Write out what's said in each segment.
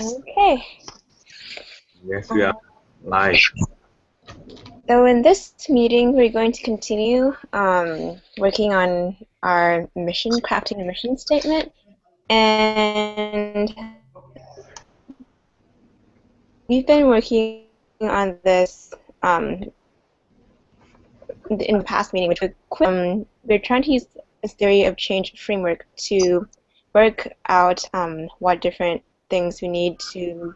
Okay. Yes, we are live. So in this meeting, we're going to continue working on our mission, crafting a mission statement. And we've been working on this in the past meeting, which we're trying to use this theory of change framework to work out what different things we need to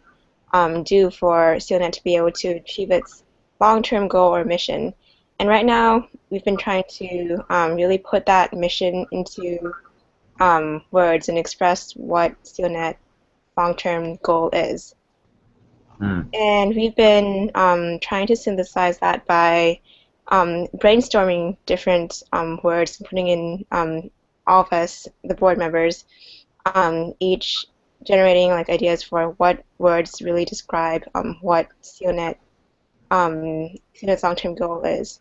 do for SealNet to be able to achieve its long-term goal or mission. And right now, we've been trying to really put that mission into words and express what SealNet long-term goal is. And we've been trying to synthesize that by brainstorming different words and putting in all of us, the board members, each generating like ideas for what words really describe what SealNet's long-term goal is.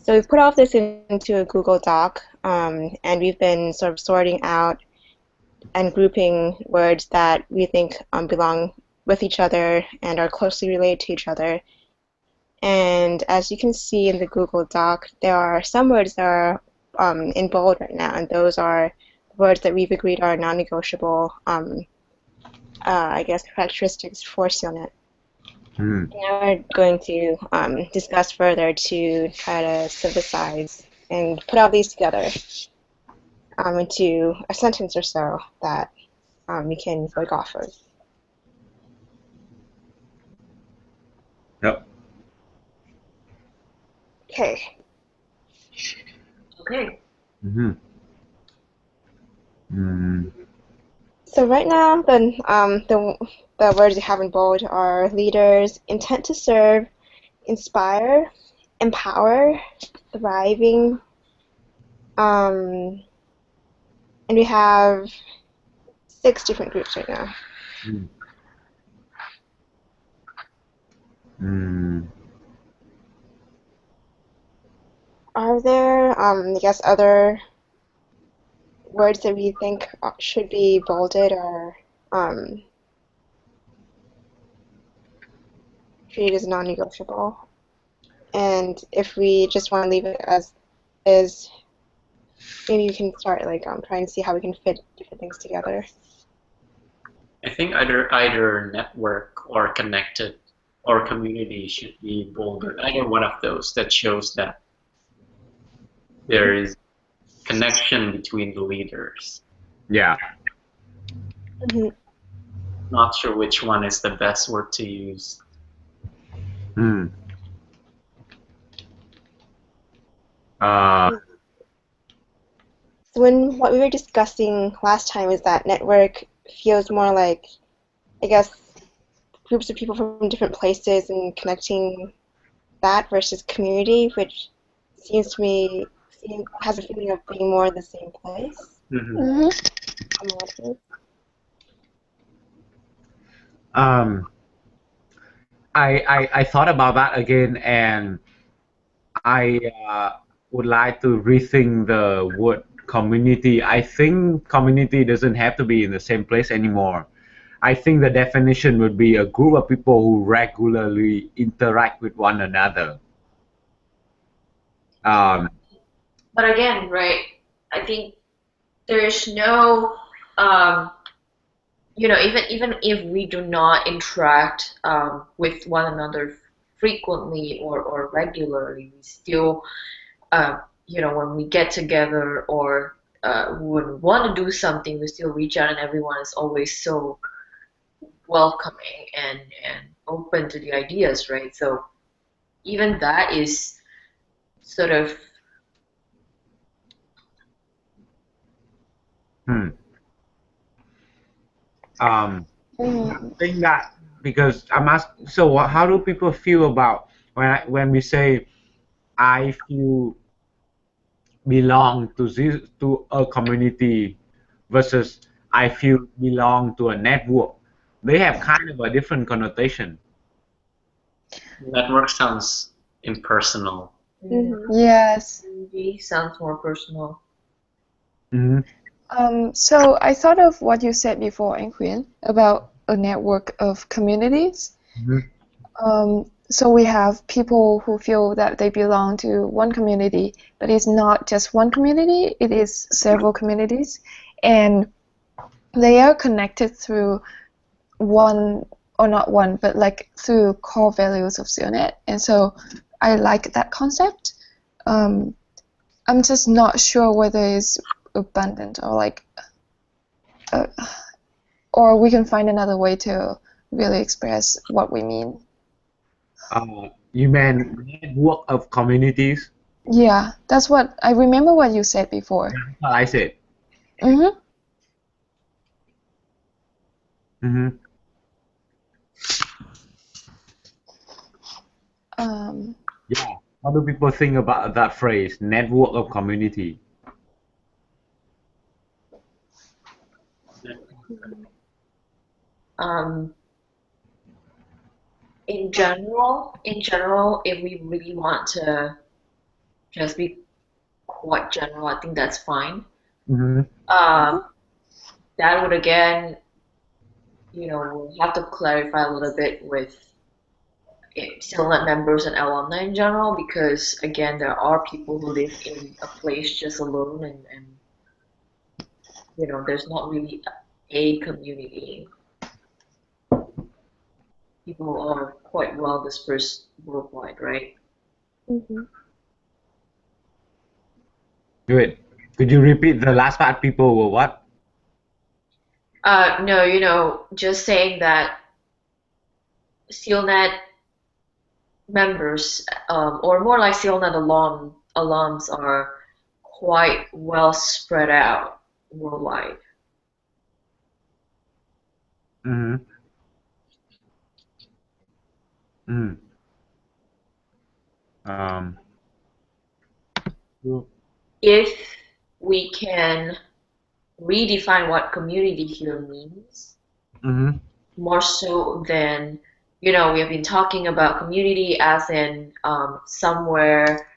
So we've put all of this into a Google Doc, and we've been sort of sorting out and grouping words that we think belong with each other and are closely related to each other. And as you can see in the Google Doc, there are some words that are in bold right now, and those are words that we've agreed are non-negotiable, I guess, characteristics for SealNet. Now we're going to discuss further to try to synthesize and put all these together into a sentence or so that we can work off of. Yep. Okay. Okay. So right now, the words you have in bold are leaders, intent to serve, inspire, empower, thriving, and we have 6 different groups right now. Are there, I guess, other words that we think should be bolded or treated as non-negotiable? And if we just want to leave it as is, maybe you can start like trying to see how we can fit different things together. I think either network or connected or community should be bolded. Either one of those that shows that there is connection between the leaders. Yeah. Not sure which one is the best word to use. So what we were discussing last time is that network feels more like, I guess, groups of people from different places and connecting that versus community, which seems to me has a feeling of being more in the same place. I thought about that again, and I would like to rethink the word community. I think community doesn't have to be in the same place anymore. I think the definition would be a group of people who regularly interact with one another. But again, right, I think there's no, even if we do not interact with one another frequently or regularly, we still, when we get together or when we want to do something, we still reach out, and everyone is always so welcoming and open to the ideas, right? So even that is sort of I think that because I'm asking, so how do people feel about when we say I feel belong to a community versus I feel belong to a network? They have kind of a different connotation. Network sounds impersonal. Yes. Community sounds more personal. So I thought of what you said before, Anh Quyên, about a network of communities. Mm-hmm. So we have people who feel that they belong to one community, but it's not just one community, it is several communities, and they are connected through one, or not one, but like through core values of SealNet. And so I like that concept. I'm just not sure whether it's abundant or like, or we can find another way to really express what we mean. You mean network of communities? Yeah, that's what I remember what you said before. That's what I said. Mm-hmm. Mm-hmm. Yeah. How do people think about that phrase, network of community? In general, if we really want to just be quite general, I think that's fine. Mm-hmm. That would again, we'll have to clarify a little bit with SealNet members and alumni in general, because again, there are people who live in a place just alone, and there's not really a community. People are quite well dispersed worldwide, right? Mm-hmm. Good. Could you repeat the last part? People were what? No, just saying that SealNet members, or more like SealNet alums, are quite well spread out worldwide. Mm-hmm. Mm. If we can redefine what community here means, Mm-hmm. more so than, we have been talking about community as in somewhere,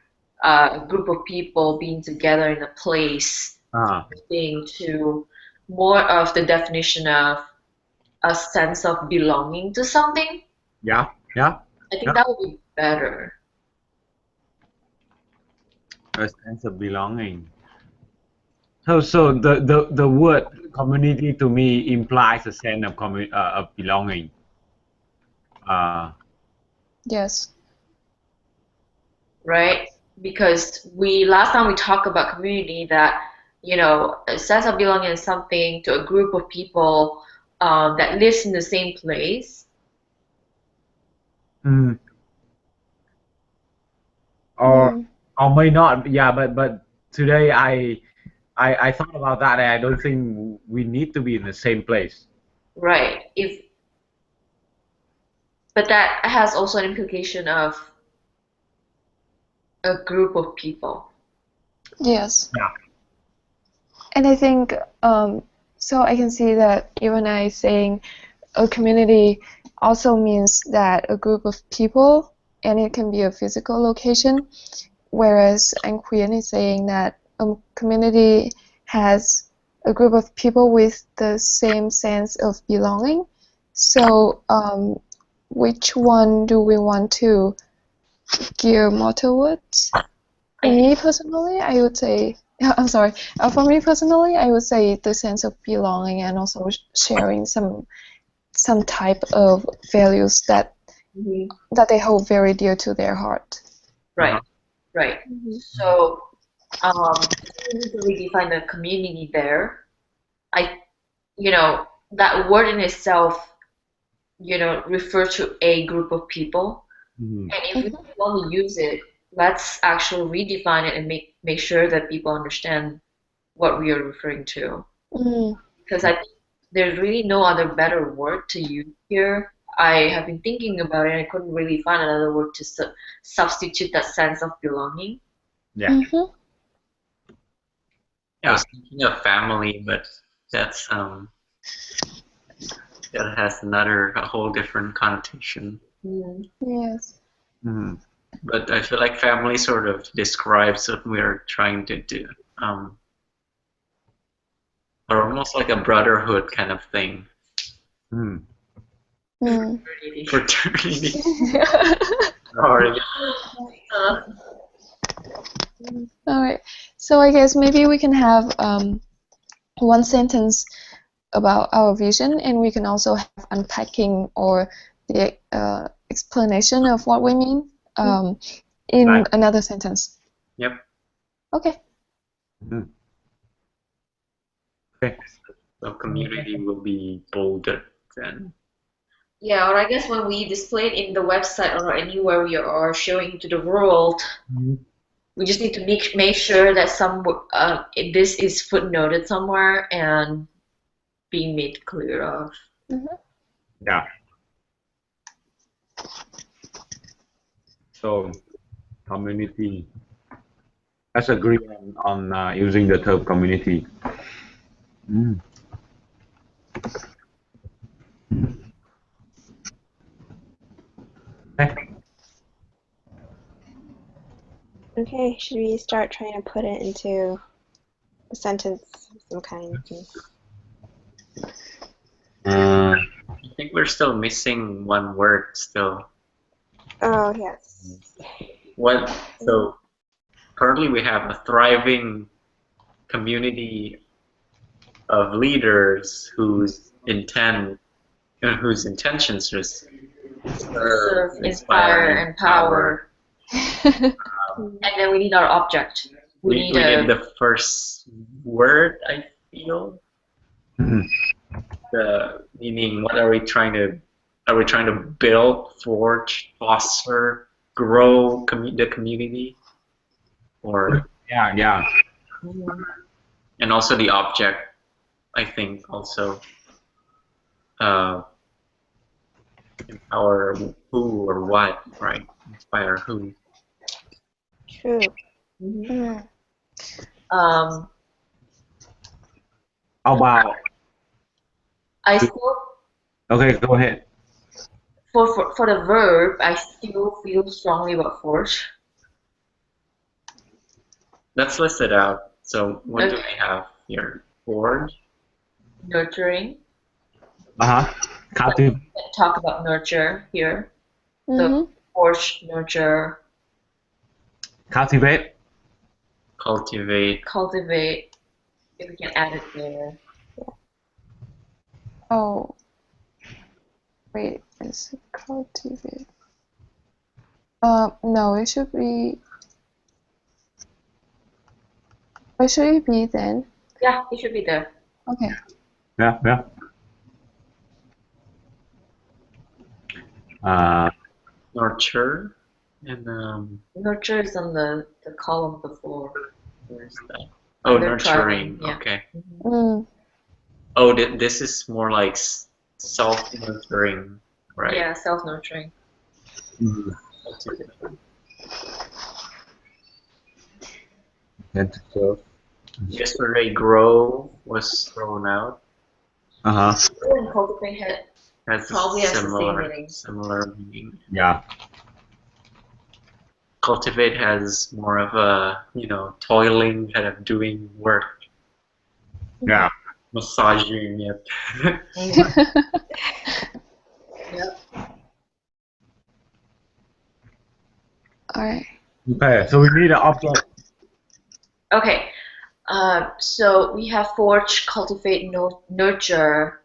a group of people being together in a place, thing, to more of the definition of a sense of belonging to something. Yeah. Yeah. I think Yeah. that would be better. A sense of belonging. So the word community to me implies a sense of of belonging. Yes. Right? Because last time we talked about community, that a sense of belonging is something to a group of people that lives in the same place. Mm. Or may not. Yeah, but today I thought about that, and I don't think we need to be in the same place. Right. But that has also an implication of a group of people. Yes. Yeah. And I think, so I can see that you and I saying a community also means that a group of people, and it can be a physical location, whereas Nguyen is saying that a community has a group of people with the same sense of belonging. So which one do we want to gear more towards? For me personally, I would say, I'm sorry, for me personally, I would say the sense of belonging and also sharing some type of values that they hold very dear to their heart. Right, right. So, we need to redefine the community there. That word in itself, refers to a group of people. And if we want to use it, let's actually redefine it and make sure that people understand what we are referring to. Because I think there's really no other better word to use here. I have been thinking about it and I couldn't really find another word to substitute that sense of belonging. Yeah. Yeah, I was thinking of family, but that's that has a whole different connotation. Yes. But I feel like family sort of describes what we're trying to do, or almost like a brotherhood kind of thing. Mm. Fraternity. Sorry. All right. So I guess maybe we can have one sentence about our vision, and we can also have unpacking or the explanation of what we mean in Right. another sentence. Yep. Okay. Okay. So community will be bolder then. Yeah, or I guess when we display it in the website or anywhere we are showing to the world, we just need to make sure that this is footnoted somewhere and being made clear of. Yeah. So, community. Let's agree on using the term community. Okay. Okay, should we start trying to put it into a sentence of some kind? I think we're still missing one word still. Oh, yes. So currently we have a thriving community of leaders whose intentions is serve, Inspire, and empower. And then we need our object. We We need need the first word, I feel. The meaning, what are we trying to build, forge, foster, grow the community? Or Yeah. and also the object, I think also empower who or what, right? Inspire who. True. How about? I still Okay, go ahead. for the verb, I still feel strongly about forge. Let's list it out. So what do Okay. we have here? Forge, Nurturing. Cultivate. Talk about nurture here. Mhm. Forge, nurture, Cultivate. cultivate, cultivate. If we can add it there. Oh. Wait, is it cultivate? No, it should be. Where should it be then? Yeah, it should be there. Okay. Yeah. nurture, and Nurture is on the column before. where's that? Oh, Under nurturing. thriving, yeah. Okay. Mm. Oh, this is more like self-nurturing, right? Yeah, self-nurturing. Yesterday, grow was thrown out. Grow and cultivate Has probably has the same meaning. similar meaning. Yeah. Cultivate has more of a toiling kind of doing work, Yeah. massaging it. Yep. All right. Okay, so we need an object. Okay. So we have forge, cultivate, nurture.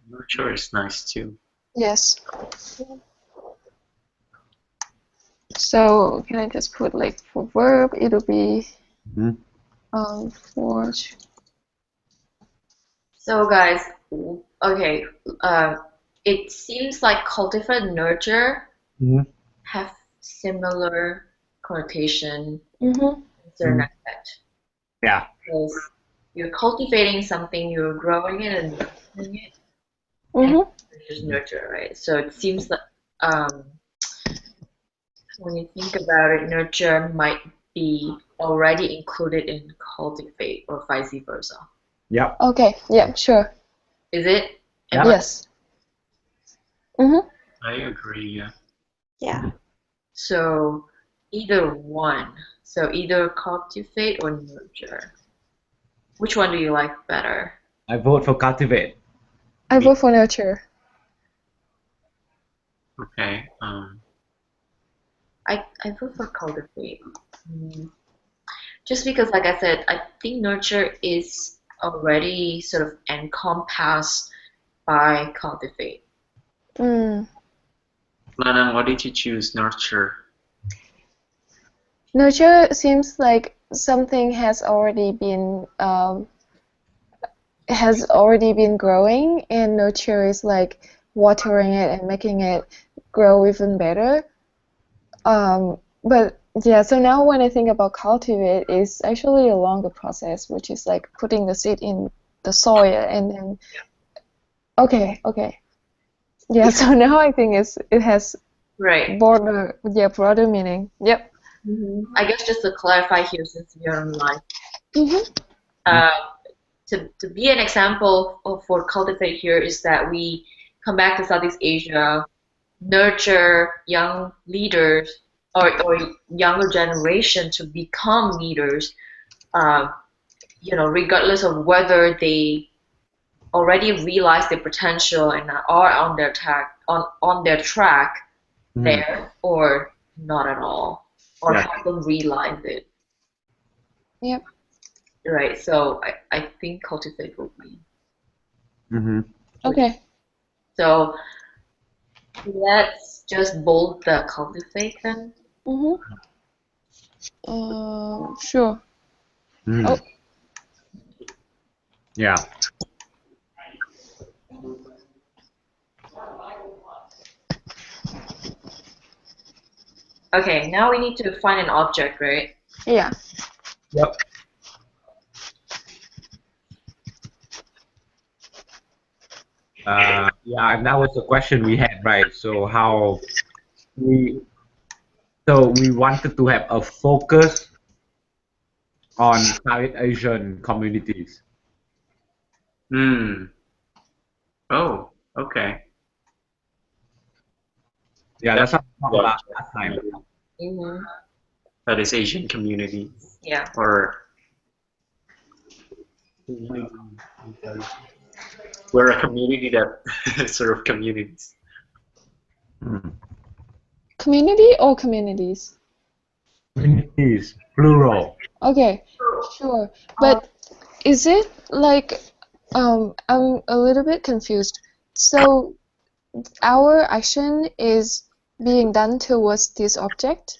Nurture is nice too. Yes. So can I just put like for verb? It'll be forge. So guys, okay. It seems like cultivate and nurture have similar connotation in certain aspect. Yeah. Because you're cultivating something, you're growing it and nurturing it. And just nurture, right? So it seems like when you think about it, nurture might be already included in cultivate or vice versa. Yep. Okay. Yeah. Sure. Is it? Yeah. Yes. I agree. Yeah. Yeah. So either one. So either cultivate or nurture. Which one do you like better? I vote for cultivate. I vote for nurture. Okay. I vote for cultivate. Just because, like I said, I think nurture is already sort of encompassed by cultivate. Mm. Lanang, why did you choose nurture? Nurture seems like something has already been growing, and nurture is like watering it and making it grow even better. But yeah, so now when I think about cultivate, it's actually a longer process, which is like putting the seed in the soil and then okay. Yeah, so now I think it has Right. broader meaning. Yep. I guess just to clarify here, since we are on live, Mm-hmm. to be an example for cultivate here is that we come back to Southeast Asia, nurture young leaders or younger generation to become leaders, regardless of whether they already realize their potential and are on their track there or not at all, or Yeah. help them realize it. Yep. Right. So I think cultivate will be. Okay. So let's just bold the cultivate then. Sure. Oh. Yeah. Okay, now we need to find an object, right? Yeah. Yep. Yeah, and that was the question we had, right? So we we wanted to have a focus on South Asian communities. Oh, okay. Yeah, that's what we talked about Yeah. last time. That is Asian community. Yeah. Or we're a community that serve communities. Community or communities? Communities, plural. Okay, sure. But is it like I'm a little bit confused. So our action is being done towards this object,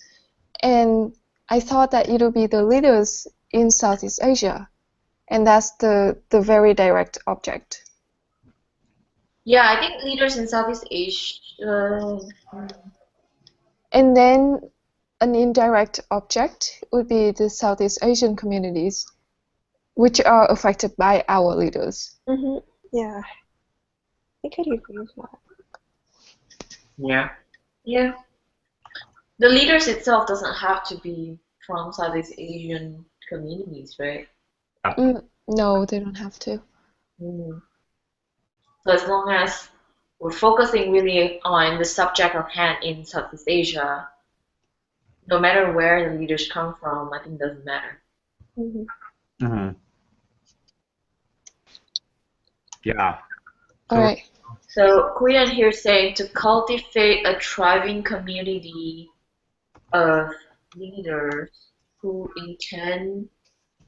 and I thought that it would be the leaders in Southeast Asia, and that's the very direct object. Yeah, I think leaders in Southeast Asia. And then an indirect object would be the Southeast Asian communities, which are affected by our leaders. Yeah. I think I'd agree with that. Yeah. Yeah. The leaders itself doesn't have to be from Southeast Asian communities, right? No, they don't have to. So as long as we're focusing really on the subject of hand in Southeast Asia, no matter where the leaders come from, I think it doesn't matter. Yeah. All right. So Korean here saying to cultivate a thriving community of leaders who intend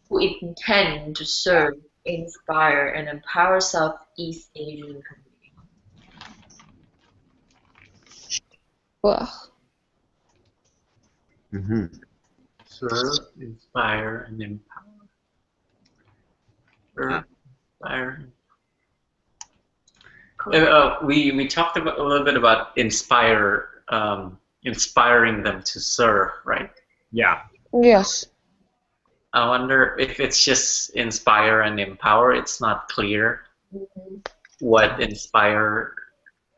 to serve, inspire, and empower Southeast Asian communities. Well. Serve, inspire, and empower. Serve, inspire. We talked about a little bit about inspiring them to serve, right? Yeah. Yes. I wonder if it's just inspire and empower. It's not clear what inspire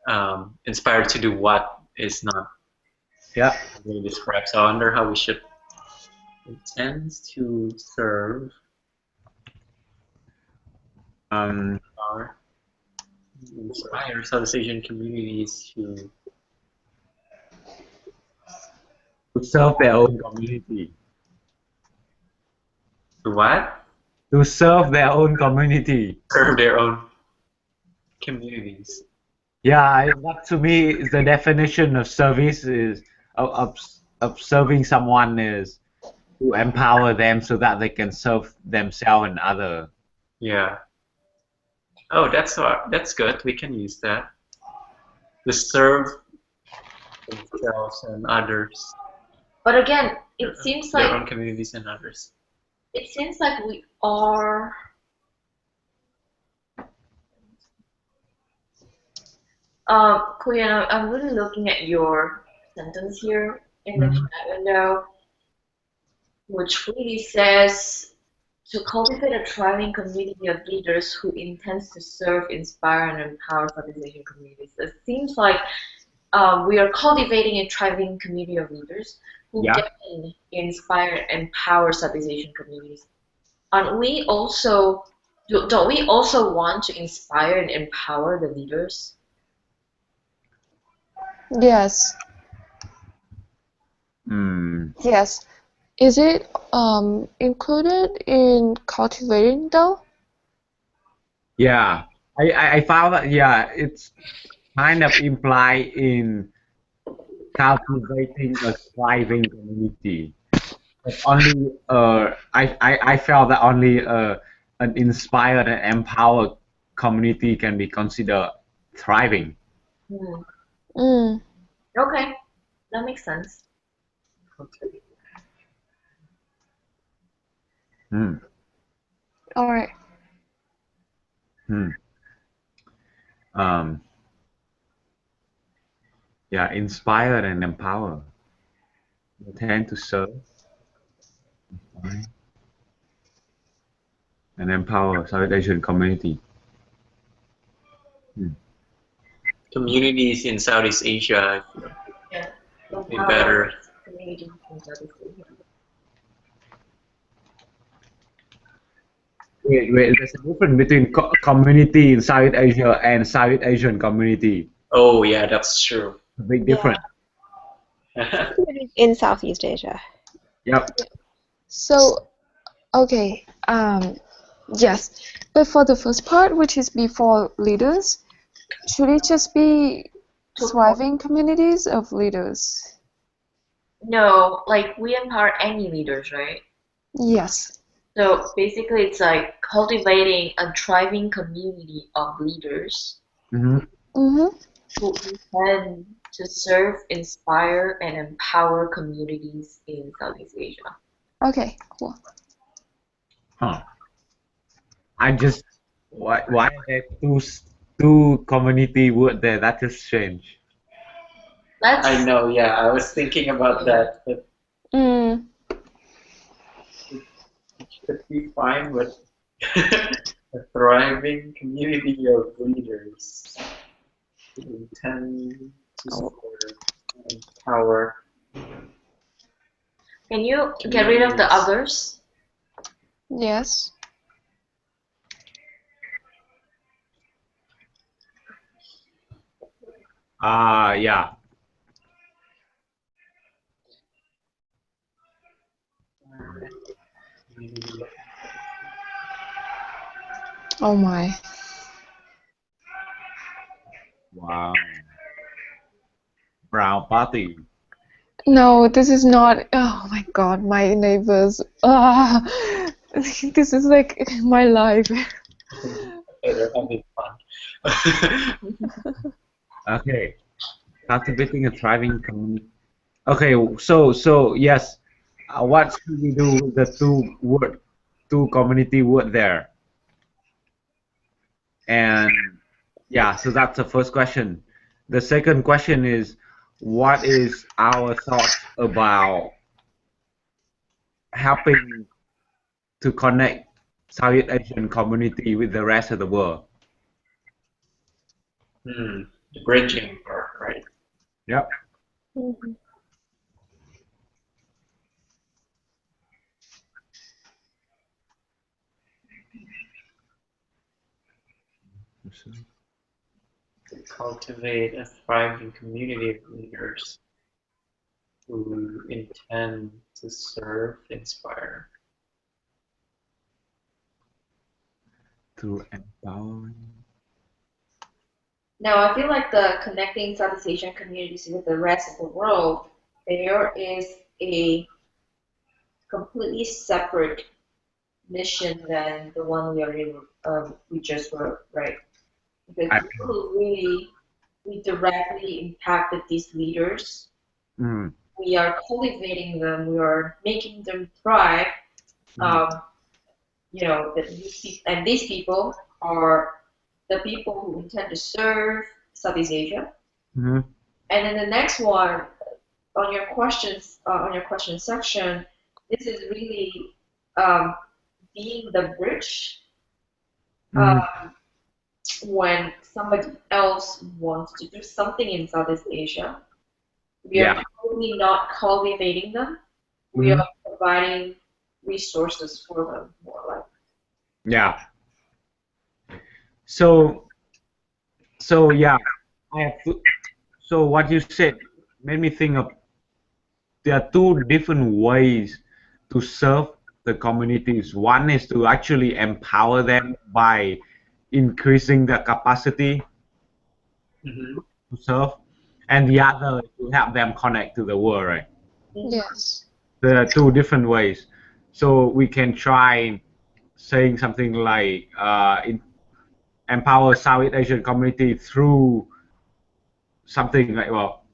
to do what is not really described. So I wonder how we should. Intends to serve. Inspire Southeast Asian communities to serve their own community. To what? To serve their own community. Serve their own communities. That to me is the definition of service is of serving someone is to empower them so that they can serve themselves and other. Yeah. Oh, that's good. We can use that to serve themselves and others, But again, it seems their like own communities and others. we are. Kuya, I'm really looking at your sentence here in the Mhm. chat window, which really says to cultivate a thriving community of leaders who intends to serve, inspire, and empower Southeast Asian communities. It seems like we are cultivating a thriving community of leaders who Yeah. can inspire and empower Southeast Asian communities. Aren't we also, don't we also want to inspire and empower the leaders? Yes. Mm. Yes. Is it included in cultivating though? Yeah. I found that it's kind of implied in cultivating a thriving community. But only I felt that only an inspired and empowered community can be considered thriving. Hmm. Mm. Okay, that makes sense. Okay. Hmm. All right. Hmm. Um, inspired and empowered. They tend to serve and empower South Asian community. Hmm. Communities in Southeast Asia, I feel, Yeah, would be empower better. communities in Southeast Asia. Wait, there's a difference between community in South Asia and South Asian community. Oh, yeah, that's true. A big Yeah, difference. in Southeast Asia. Yep. So, okay. Yes. But for the first part, which is before leaders, should it just be thriving communities of leaders? No, like we empower any leaders, right? Yes. So basically, it's like cultivating a thriving community of leaders Mm-hmm. Mm-hmm. who intend to serve, inspire, and empower communities in Southeast Asia. Okay, cool. Huh. I just why are there two community word there? That is strange. I Let's know, yeah, I was thinking about that, but Mm. it should be fine with a thriving community of leaders who intend to Oh, serve and empower Can you get rid of the communities. others? Yes. Yeah. Community. Oh my. Wow. Brown party. No, this is not. Oh my God, my neighbors. Ah, this is like my life. Okay, they're having fun. Okay. Cultivating a thriving community. Okay, so yes. What should we do with the two community word there? And yeah, so that's the first question. The second question is, what is our thoughts about helping to connect Southeast Asian community with the rest of the world? The bridging part, right? Yep. mhm. Cultivate a thriving community of leaders who intend to serve, inspire. Through empowering. Now, I feel like the connecting Southeast Asian communities with the rest of the world, there is a completely separate mission than the one we just wrote, right? Because I, we directly impacted these leaders. mm, We are cultivating them. We are making them thrive. Um, and these people are the people who intend to serve Southeast Asia. mm, And then the next one on your question section, this is really being the bridge mm, when somebody else wants to do something in Southeast Asia. We are yeah. totally not cultivating them. We Mm, are providing resources for them, more like. yeah. So yeah, I have to, so what you said made me think of there are two different ways to serve the communities. One is to actually empower them by increasing the capacity Hmm. to serve, and the other is to help them connect to the world, right? Yes. There are two different ways. So we can try saying something like empower Southeast Asian community through something like, well,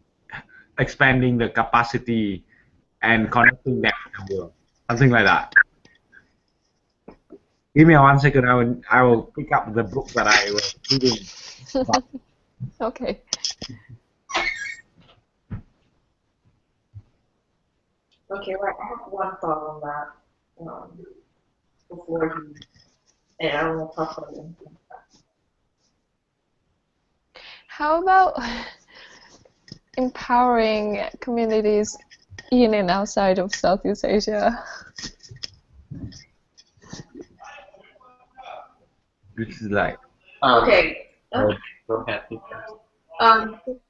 expanding the capacity and connecting them to the world, something like that. Give me 1 second. I will pick up the book that I was reading. Okay. Okay, right. I have one thought on that before you, and I will talk about it. How about empowering communities in and outside of Southeast Asia? This is like, Okay. Go ahead. Peter.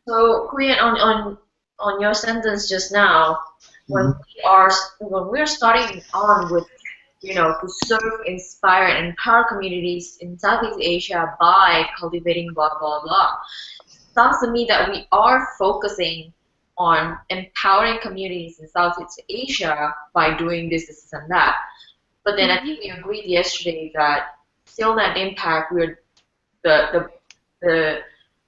So Korean on your sentence just now, when we are starting on with to serve, inspire, and empower communities in Southeast Asia by cultivating blah blah blah. Sounds to me that we are focusing on empowering communities in Southeast Asia by doing this and that. But then I think we agreed yesterday that still net impact, we're the the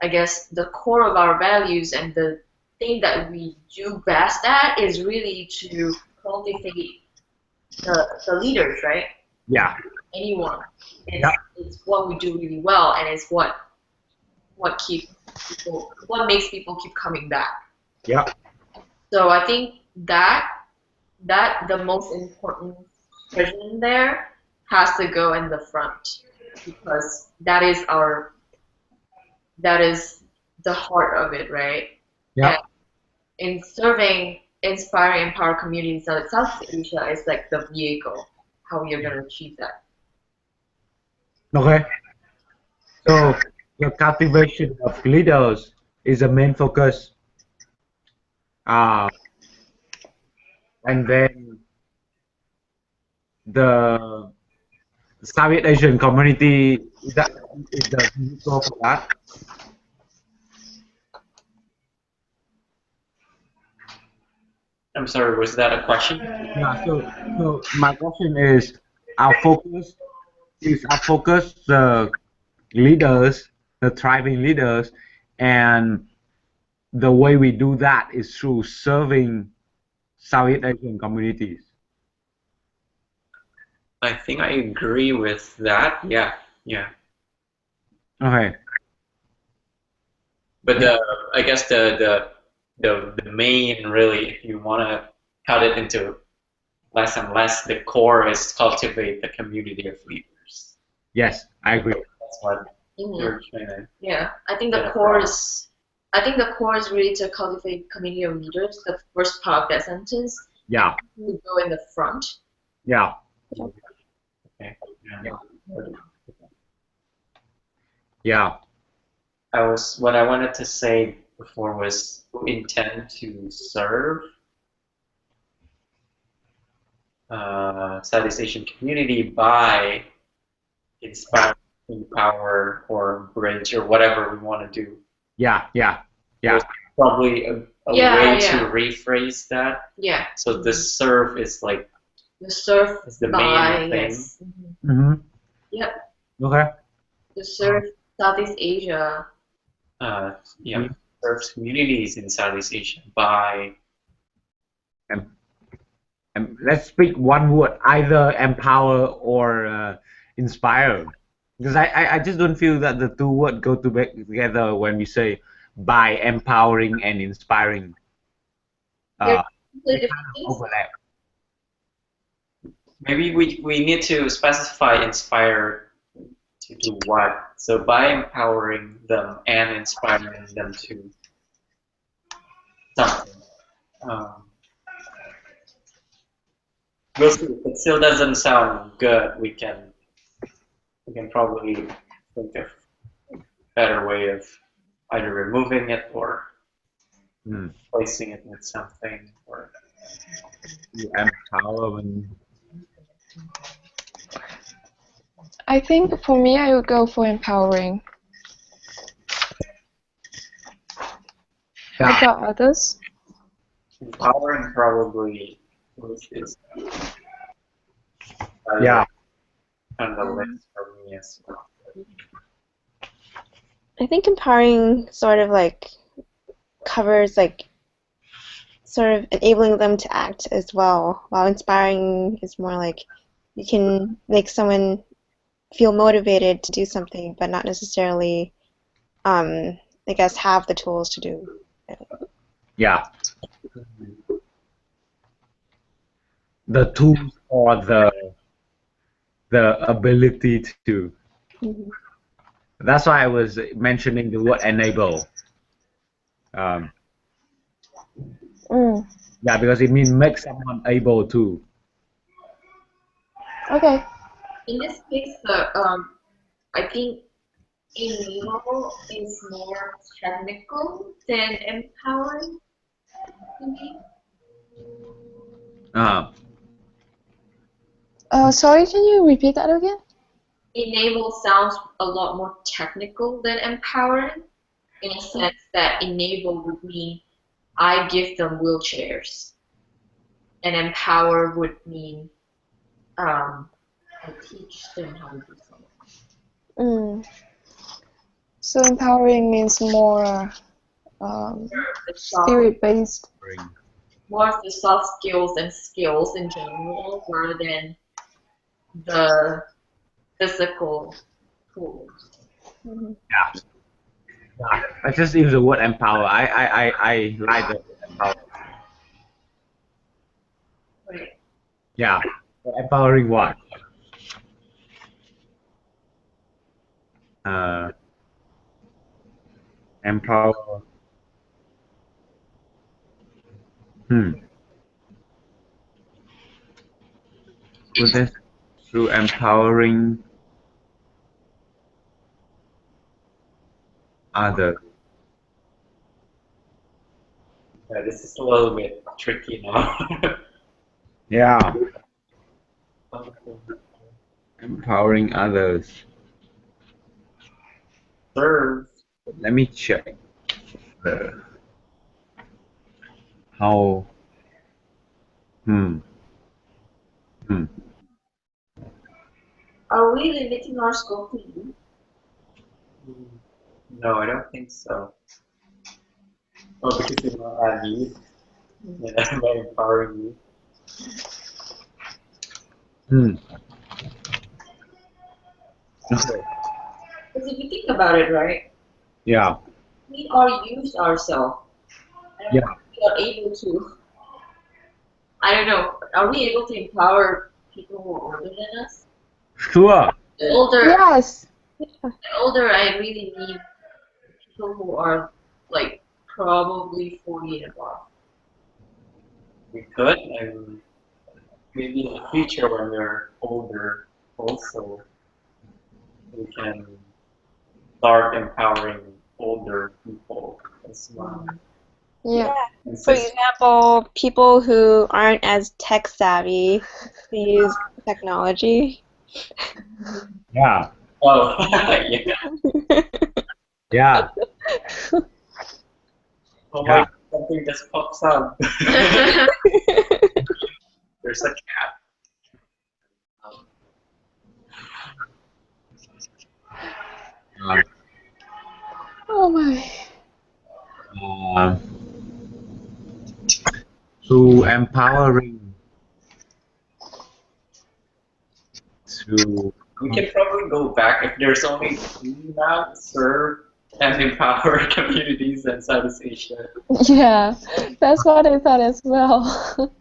I guess the core of our values and the thing that we do best at is really to cultivate the leaders, right? yeah, Anyone. yeah, It's what we do really well, and it's what what makes people keep coming back. yeah, So I think that the most important person there has to go in the front, because that is the heart of it, right? yeah. And in serving, inspiring, empower communities outside South Asia is like the vehicle, how you're going to achieve that. Okay. So the cultivation of leaders is the main focus. Uh, and then the Southeast Asian community is the vehicle for that. I'm sorry, was that a question? Yeah. So my question is, our focus our focus the leaders, the thriving leaders, and the way we do that is through serving Southeast Asian communities. I think I agree with that. Yeah, yeah. Okay. But I guess the main, really, if you want to cut it into less and less, the core is cultivate the community of leaders. Yes, I agree. That's what you're trying to. Yeah, I think Yeah. the core is really to cultivate community of leaders. The first part of that sentence. Yeah. We go in the front. Yeah. Okay. Yeah. Yeah. What I wanted to say before was intend to serve Southeast Asian community by inspiring, empower or bridge or whatever we want to do. Yeah. There's probably a Yeah, way yeah. to rephrase that. Yeah. So the serve is like The surf is the by, main thing. yes. Mm-hmm. Yep. Okay. The surf Southeast Asia. Yeah, serves communities in Southeast Asia by And let's pick one word, either empower or inspire. Because I just don't feel that the two words go together when we say by empowering and inspiring. They're They completely kind different of things. overlap. maybe we need to specify inspire to do what. So by empowering them and inspiring them to something. We'll see. If it still doesn't sound good, we can probably think of a better way of either removing it or replacing it with something or Empowerment. I think for me, I would go for empowering. How about others? empowering probably is Yeah. on the list for me as well. I think empowering sort of like covers like sort of enabling them to act as well, while inspiring is more like you can make someone feel motivated to do something, but not necessarily, I guess, have the tools to do it. Yeah. The tools or the ability to. Mhm. That's why I was mentioning the word enable. Yeah, because it means make someone able to. Okay. In this case, I think enable is more technical than empowering to me. Sorry, can you repeat that again? Enable sounds a lot more technical than empowering, in a sense that enable would mean I give them wheelchairs, and empower would mean I teach them how to do something. So empowering means more spirit-based. More of the soft skills and skills in general rather than the physical tools. Yeah. I just use the word empower. I like the word empower. Right. Yeah. Empowering what? Empower. With this, through empowering others. Yeah, this is a little bit tricky now. Yeah. Empowering others. Serve. Let me check. How? Are we limiting our scope to you? No, I don't think so. Oh, because you're not at you. Yeah, by empowering you. Because if you think about it, right? Yeah. We are used ourselves. And Yeah. we are able to. I don't know. Are we able to empower people who are older than us? Sure. Older. Yes. Older, I really mean people who are like probably 40 and above. We could, and maybe in the future when we're older, also we can start empowering older people as well. Yeah. For example, people who aren't as tech savvy who use technology. Yeah. Oh, yeah. Yeah. Oh Yeah. my, something just pops up. There's a cat. Um, Oh my. uh, to empowering to We can probably go back if there's only three now, serve and empower communities in Southeast Asia. Yeah, that's what I thought as well.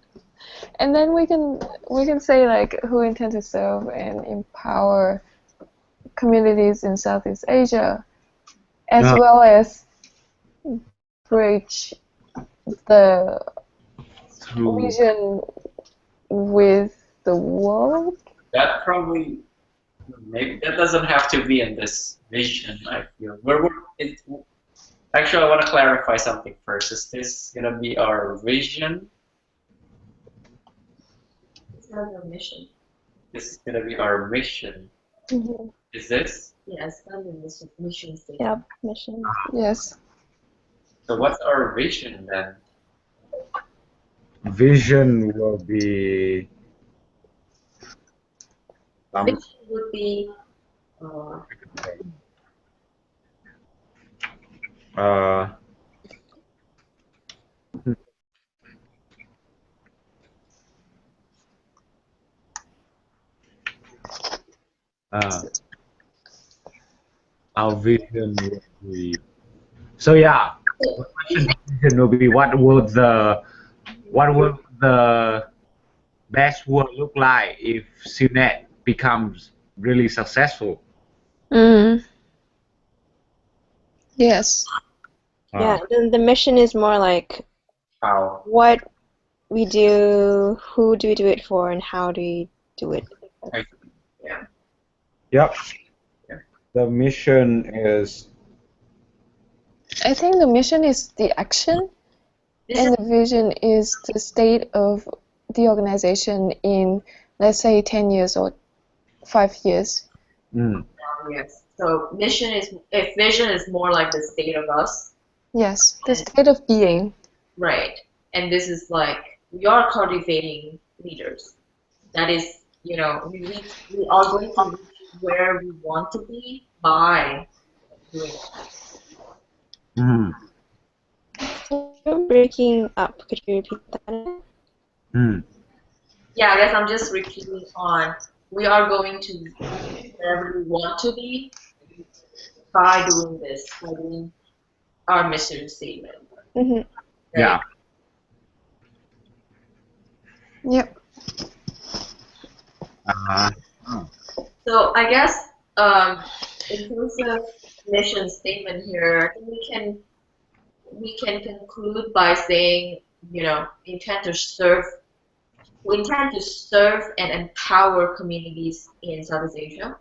And then we can say like who intend to serve and empower communities in Southeast Asia, as Yeah. well as bridge the to region with the world. That probably maybe that doesn't have to be in this vision. I feel actually I want to clarify something first. Is this gonna be our vision? It's not a mission. This is gonna be our mission. Mhm. Is this? Yeah, it's not a mission statement. Yep, mission. Yes. So what's our vision then? vision will be Mission would be uh, uh, our vision will be so yeah. The question vision will be what would the best world look like if CNET becomes really successful? Mm. Yes. Yeah, the mission is more like How? what we do, who do we do it for, and how do we do it. Yep. Yeah. The mission is I think the mission is the action, this and is the vision is the state of the organization in, let's say, 10 years or 5 years. yes. So vision is more like the state of us, Yes, the state of being. right? And this is like we are cultivating leaders. That is, we are going to reach where we want to be by doing it. mm, You're breaking up. Could you repeat that? mm, Yeah, I guess I'm just repeating on we are going to reach wherever we want to be by doing this, by doing our mission statement. Mm-hmm. Right? yeah. Yep. Uh, So I guess in terms of mission statement here, I think we can conclude by saying, we intend to serve and empower communities in Southeast Asia.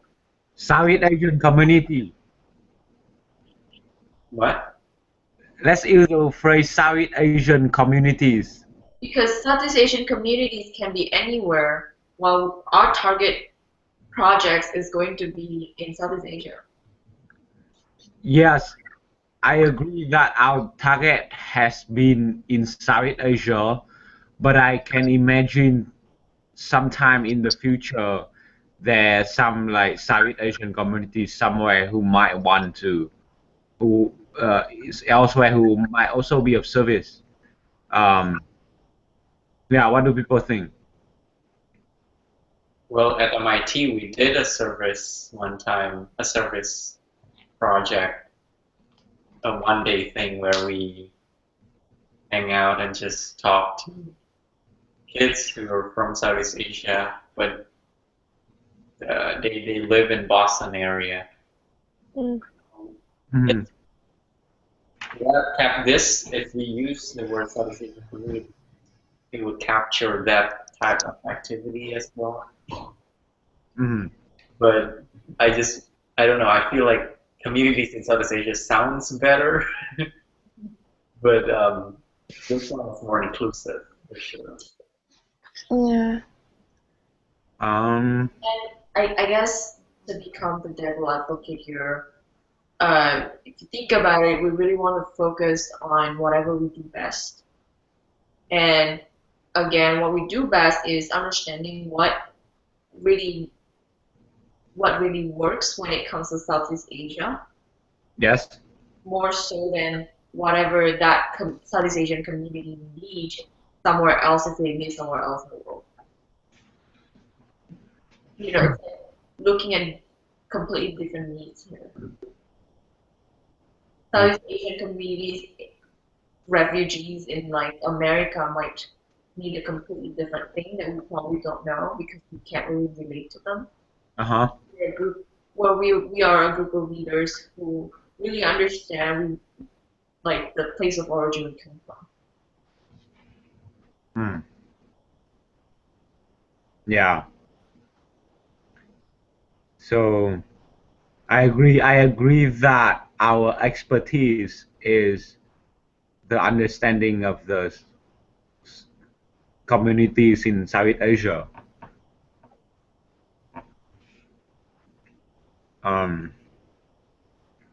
Southeast Asian community. What? Let's use the phrase Southeast Asian communities. Because Southeast Asian communities can be anywhere, while our target projects is going to be in Southeast Asia. Yes, I agree that our target has been in Southeast Asia, but I can imagine sometime in the future there's some like Southeast Asian communities somewhere who might want to, who is elsewhere who might also be of service. Yeah, what do people think? Well, at MIT we did a service one time, a service project, a one-day thing where we hang out and just talk to kids who are from Southeast Asia, but they live in Boston area. Mm. Mhm. If we use the word Southeast Asian community, it would capture that type of activity as well. Mhm. But I don't know, I feel like communities in Southeast Asia sounds better, but this one is more inclusive for sure. Yeah. And I guess to become the devil advocate here, if you think about it, we really want to focus on whatever we do best. And again, what we do best is understanding really what really works when it comes to Southeast Asia, Yes. more so than whatever that Southeast Asian community needs somewhere else if they live somewhere else in the world. You know, it's like looking at completely different needs here. Southeast Asian communities, refugees in like America might need a completely different thing that we probably don't know because we can't really relate to them. Uh-huh. We're a group where we are a group of leaders who really understand like the place of origin we come from. Hmm. Yeah. So I agree that our expertise is the understanding of the communities in Southeast Asia. Um,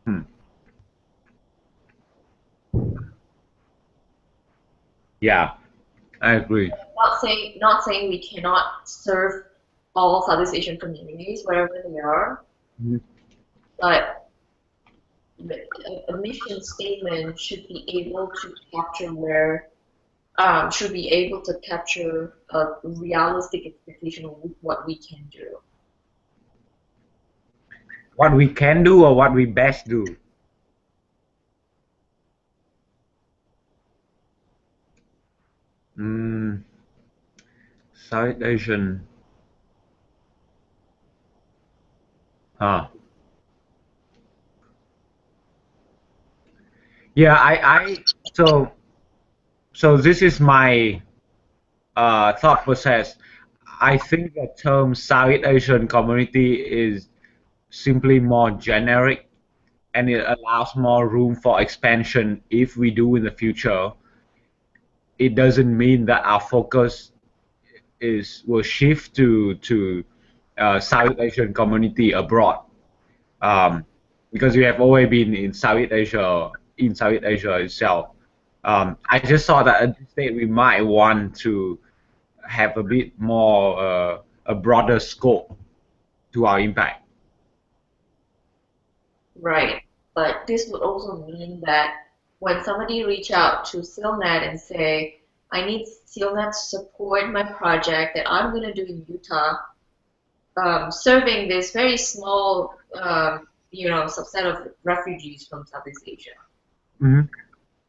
hmm. Yeah, I agree. Not saying we cannot serve all Southeast Asian communities wherever they are, Mhm. but a mission statement should be able to capture a realistic expectation of what we can do. What we can do or what we best do. Mm, South Asian. Huh. Yeah, so this is my thought process. I think the term Southeast Asian community is simply more generic and it allows more room for expansion if we do in the future. It doesn't mean that our focus will shift to Southeast Asian community abroad, because we have always been in Southeast Asia itself. I just thought that at this stage we might want to have a bit more a broader scope to our impact. Right. But this would also mean that when somebody reach out to SealNet and say, I need SealNet to support my project that I'm going to do in Utah, serving this very small, subset of refugees from Southeast Asia. Mhm.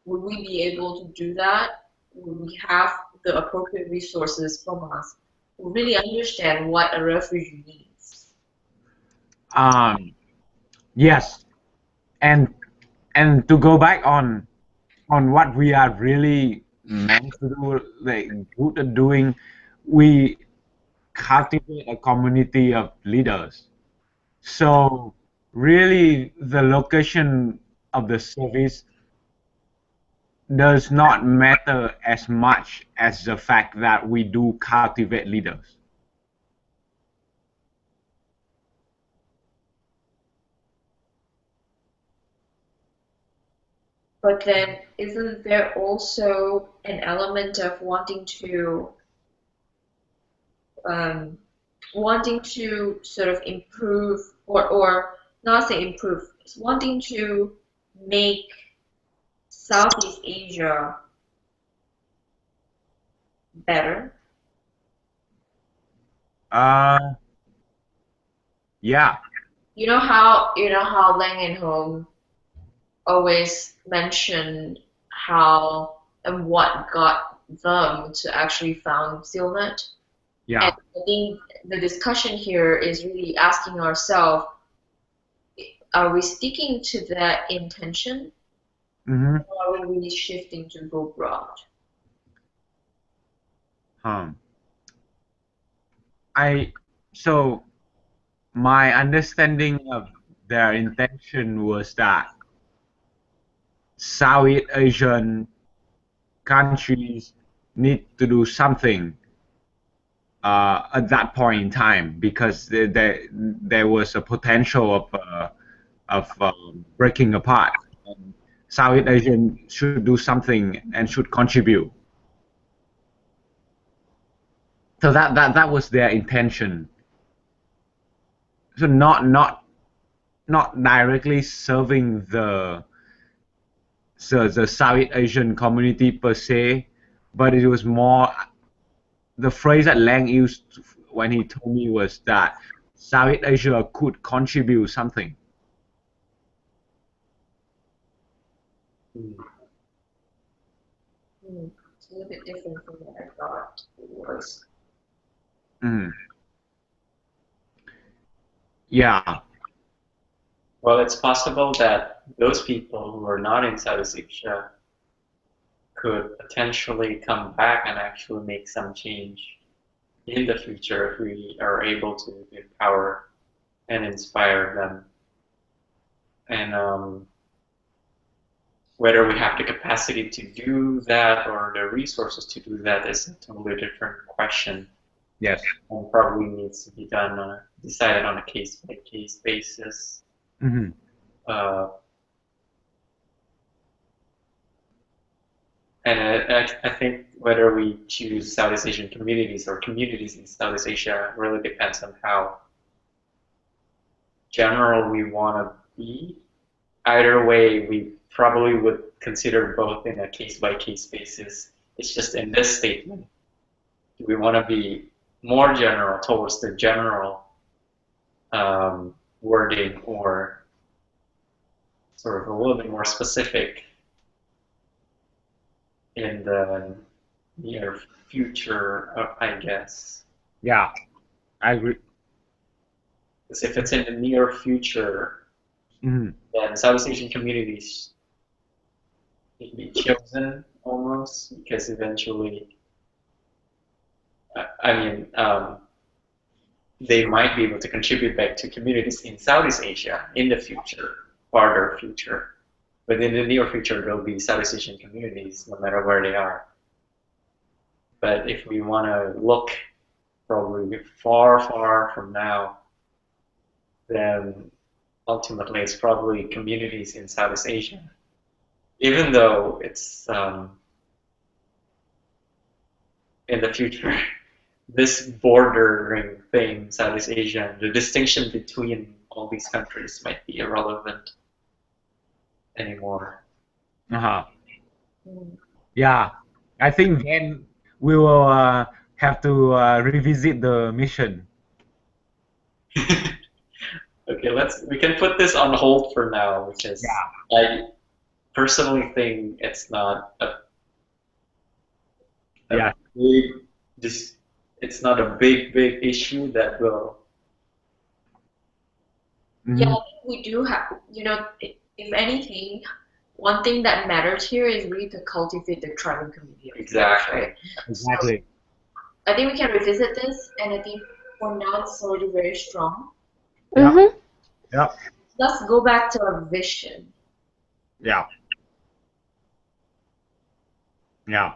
Would we be able to do that? Would we have the appropriate resources from us to really understand what a refugee needs? Yes, and to go back on what we are really meant to do, like good at doing, we cultivate a community of leaders. So really, the location of the service does not matter as much as the fact that we do cultivate leaders. But then, isn't there also an element of um, wanting to sort of improve, or not say improve, wanting to make Southeast Asia better? Uh, yeah. You know how Lang and Home always mention how and what got them to actually found SealNet. Yeah. And I think the discussion here is really asking ourselves, are we sticking to that intention, Mm-hmm. or are we really shifting to go broad? I so my understanding of their intention was that Southeast Asian countries need to do something at that point in time, because there was a potential of breaking apart. And Southeast Asian should do something and should contribute. So that was their intention. So not directly serving the Southeast Asian community per se, but it was more, the phrase that Lang used when he told me was that Southeast Asia could contribute something. It's a little bit different from what I thought it was. Yeah. Well, it's possible that those people who are not in Southeast Asia could potentially come back and actually make some change in the future if we are able to empower and inspire them. And whether we have the capacity to do that or the resources to do that is a totally different question. Yes. And probably needs to be done, decided on a case-by-case basis. Mm-hmm. And I think whether we choose Southeast Asian communities or communities in Southeast Asia really depends on how general we want to be. Either way, we probably would consider both in a case-by-case basis. It's just in this statement, do we want to be more general towards the general wording, or sort of a little bit more specific in the near future, I guess. Yeah, I agree. Because if it's in the near future, Mm-hmm. then Southeast Asian communities can be chosen almost, because eventually, they might be able to contribute back to communities in Southeast Asia in the future, farther future. But in the near future, there'll be Southeast Asian communities no matter where they are. But if we want to look probably far, far from now, then ultimately it's probably communities in Southeast Asia. Even though it's in the future, this bordering thing, Southeast Asia, the distinction between all these countries might be irrelevant anymore. Uh-huh. Yeah, I think then we will have to revisit the mission. Okay, we can put this on hold for now, because I personally think it's not a it's not a big issue that will. Yeah, I think we do have, if anything, one thing that matters here is really to cultivate the tribal community. Exactly. Right? Exactly. So, I think we can revisit this, and I think for now it's already very strong. Mm-hmm. Yeah. Let's go back to our vision. Yeah. Yeah.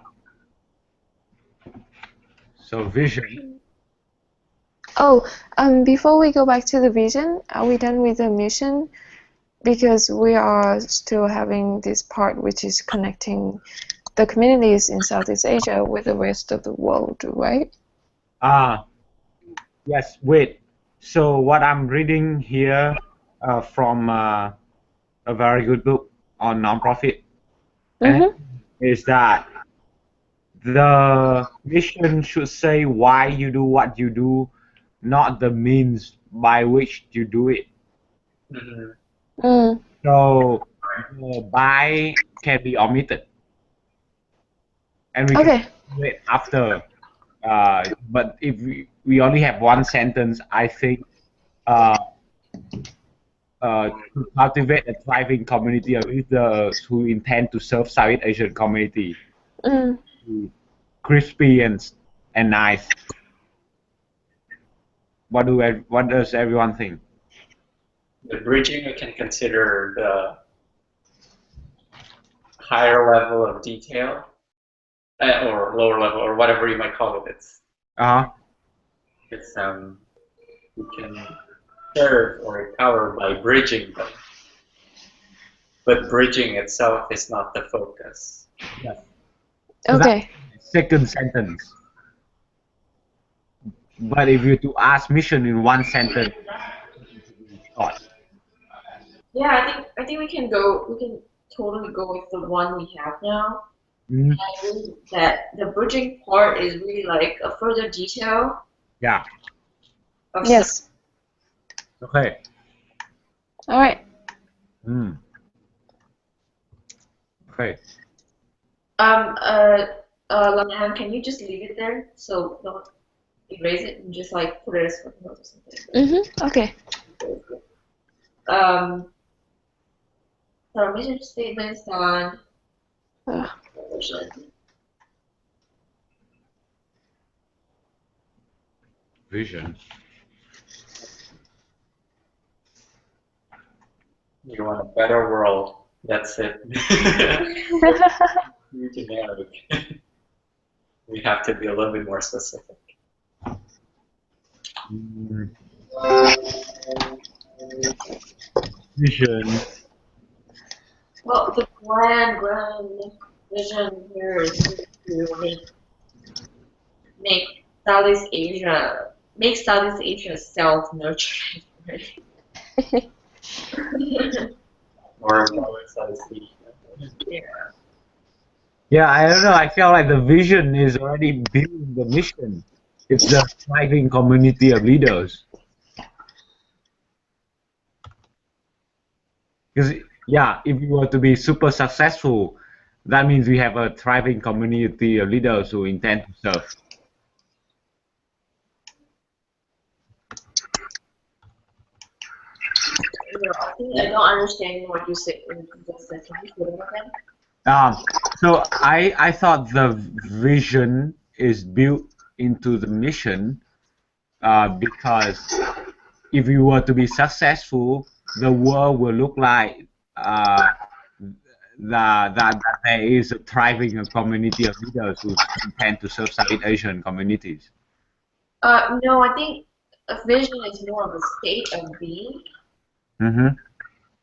So vision. Oh, before we go back to the vision, are we done with the mission? Because we are still having this part which is connecting the communities in Southeast Asia with the rest of the world, right? Yes, wait. So what I'm reading here from a very good book on nonprofit is that the mission should say why you do what you do, not the means by which you do it. Mm-hmm. So the by can be omitted, and we can do it after. But if we only have one sentence, I think to cultivate a thriving community of leaders who intend to serve Southeast Asian community, crispy and nice. What does everyone think? The bridging, we can consider the higher level of detail, or lower level, or whatever you might call it. It's It's we can serve or empower by bridging them, but bridging itself is not the focus. Yes. So Okay. that's the second sentence. But if you to ask mission in one sentence, short. Yeah, I think we can go. We can totally go with the one we have now. Mm, I really that the bridging part is really like a further detail yeah. of Yes. Okay. All right. Mm. Okay. Lanhan, can you just leave it there? So don't erase it and just like put it as footnote or something. Okay. Um, so mission statements on Uh, vision. Vision. You want a better world. That's it. Too generic. We have to be a little bit more specific. Mm. Vision. Well, the grand vision here is to make Southeast Asia self-nurturing. Or Southeast Asia. Yeah. Yeah, I don't know. I feel like the vision is already building the mission. It's the thriving community of leaders. Because, yeah, if you were to be super successful, that means we have a thriving community of leaders who intend to serve. No, I think I don't understand what you said. Can you say it again? So I thought the vision is built into the mission because if you were to be successful, the world will look like that there is a thriving community of leaders who intend to serve Southeast Asian communities. No, I think a vision is more of a state of being. Mm-hmm.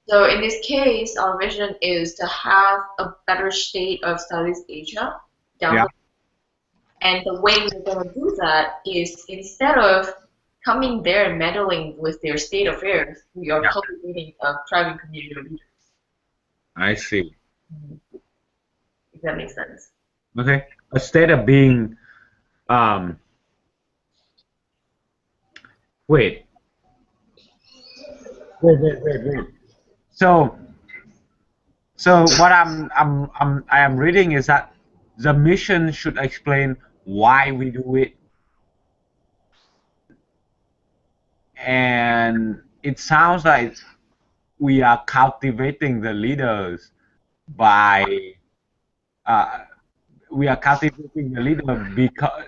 So in this case, our vision is to have a better state of Southeast Asia down Yeah. the and the way we're going to do that is instead of coming there and meddling with their state affairs, we are Yeah. cultivating a thriving community of leaders. I see. If that makes sense. Okay. A state of being. Wait. So what I am reading is that the mission should explain why we do it, and it sounds like we are cultivating the leaders by we are cultivating the leader because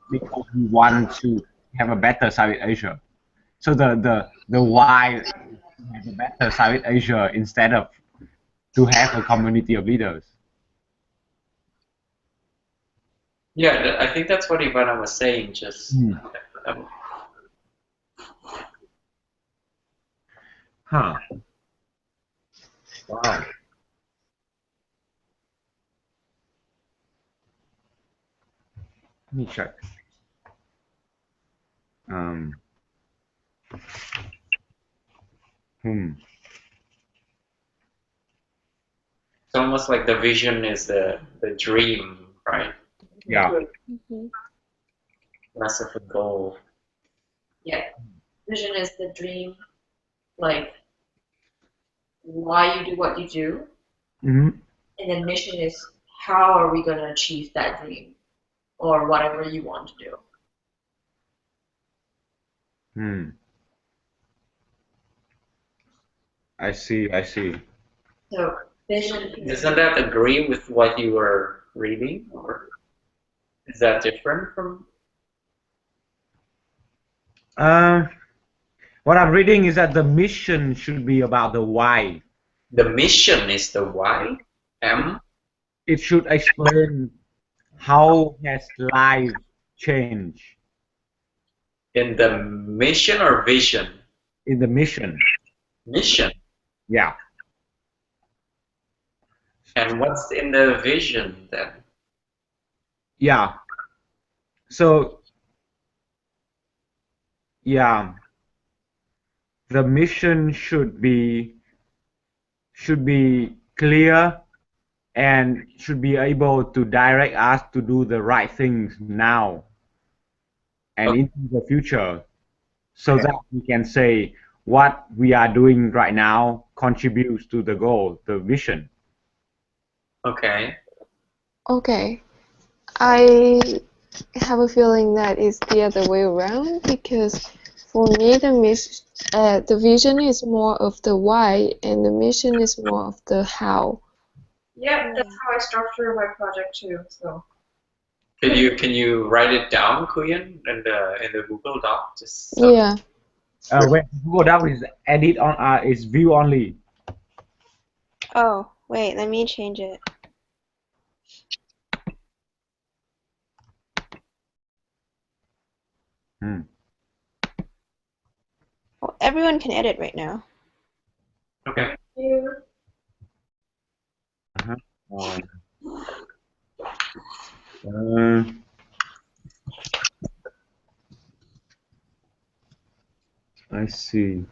we want to have a better Southeast Asia. So the why is to have a better Southeast Asia instead of to have a community of leaders. Yeah, I think that's what Ivana was saying. Just Huh. Wow. Let me check. it's almost like the vision is the dream, right? Yeah. Less of a goal. Yeah. Vision is the dream, like why you do what you do. Mm-hmm. And then mission is how are we going to achieve that dream or whatever you want to do. I see. So vision Doesn't that agree with what you were reading, or is that different from? What I'm reading is that the mission should be about the why. The mission is the why. It should explain how has life changed. In the mission or vision? In the mission. Mission. Yeah. And what's in the vision then? Yeah. So, yeah, the mission should be clear and should be able to direct us to do the right things now and Okay. into the future, so that we can say what we are doing right now contributes to the goal, the vision. Okay. Okay. I have a feeling that it's the other way around, because for me the vision is more of the why and the mission is more of the how. Yeah, that's how I structure my project too. So Can you write it down, Kuyan, in the Google Doc? Just so Yeah. When Google Doc is edit on is view only. Oh, wait, let me change it. Well, everyone can edit right now. Okay. I see.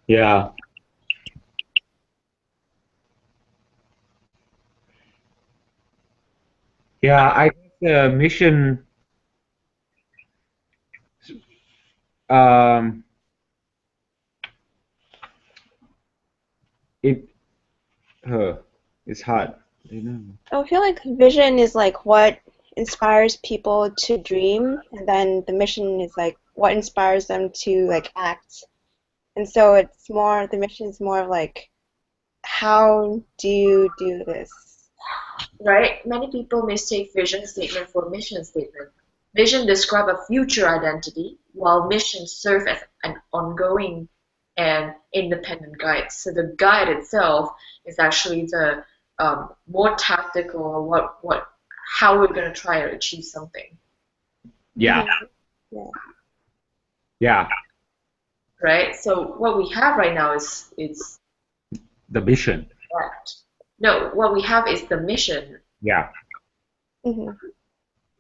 Yeah. Yeah, I guess the mission um it it's hard. You know. I feel like vision is like what inspires people to dream, and then the mission is like what inspires them to like act. And so it's more, the mission is more of like, how do you do this? right, many people mistake vision statement for mission statement. Vision describe a future identity, while missions serve as an ongoing and independent guide. So the guide itself is actually the more tactical, how we're going to try to achieve something. Yeah. Yeah. Yeah. Right. So what we have right now is The mission. that. No, what we have is the mission. Yeah. Mm-hmm.